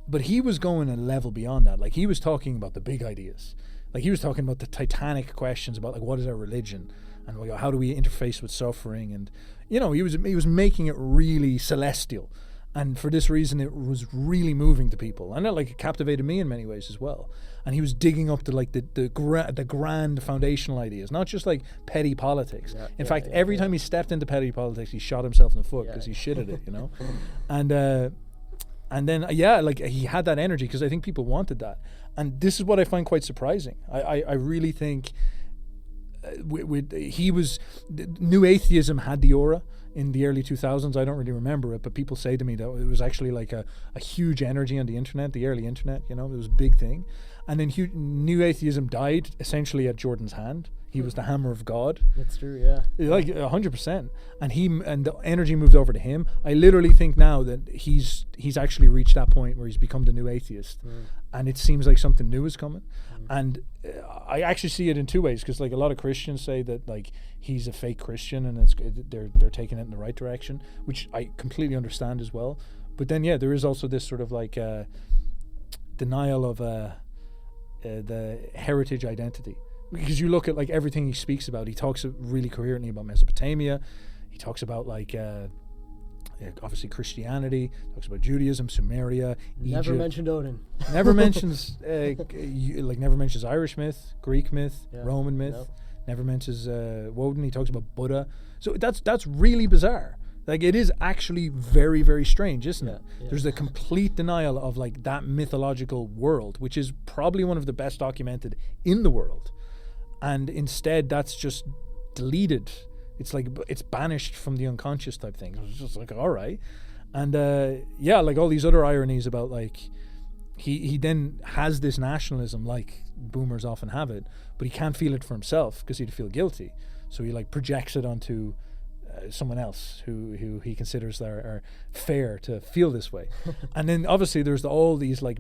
But he was going a level beyond that. Like, he was talking about the big ideas. Like, he was talking about the titanic questions about like, what is our religion? And how do we interface with suffering? And he was making it really celestial, And for this reason, it was really moving to people, and it captivated me in many ways as well. And he was digging up to the grand foundational ideas, not just like petty politics. In fact, every time he stepped into petty politics, he shot himself in the foot because he shit at it, And then he had that energy because I think people wanted that. And this is what I find quite surprising. I really think New Atheism had the aura in the early 2000s. I don't really remember it, but people say to me that it was actually like a huge energy on the internet, the early internet, it was a big thing. And then New Atheism died essentially at Jordan's hand. He was the hammer of God. That's true, yeah. Like 100%. And the energy moved over to him. I literally think now that he's actually reached that point where he's become the new atheist. And it seems like something new is coming. And I actually see it in two ways, because like a lot of Christians say that like he's a fake Christian and they're taking it in the right direction, which I completely understand as well. But then there is also this sort of like denial of the heritage identity. Because you look at like everything he speaks about, he talks really coherently about Mesopotamia. He talks about like obviously Christianity, talks about Judaism, Sumeria, Never Egypt. mentioned Odin. Never mentions never mentions Irish myth, Greek myth, Roman myth. No. Never mentions Woden. He talks about Buddha. So that's really bizarre. Like, it is actually very, very strange, isn't it? Yeah. There's a complete denial of like that mythological world, which is probably one of the best documented in the world. And instead, that's just deleted. It's like it's banished from the unconscious type thing. It's just like, all right. And like all these other ironies about like he then has this nationalism, like boomers often have it, but he can't feel it for himself because he'd feel guilty. So he like projects it onto someone else who he considers are fair to feel this way. And then obviously there's all these like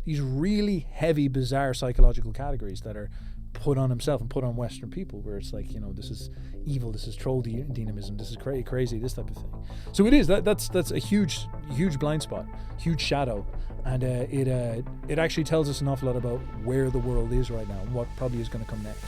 these really heavy, bizarre psychological categories that are put on himself and put on Western people, where it's like, this is evil, this is troll dynamism, this is crazy, this type of thing. So it is that's a huge blind spot, huge shadow, and it actually tells us an awful lot about where the world is right now and what probably is going to come next.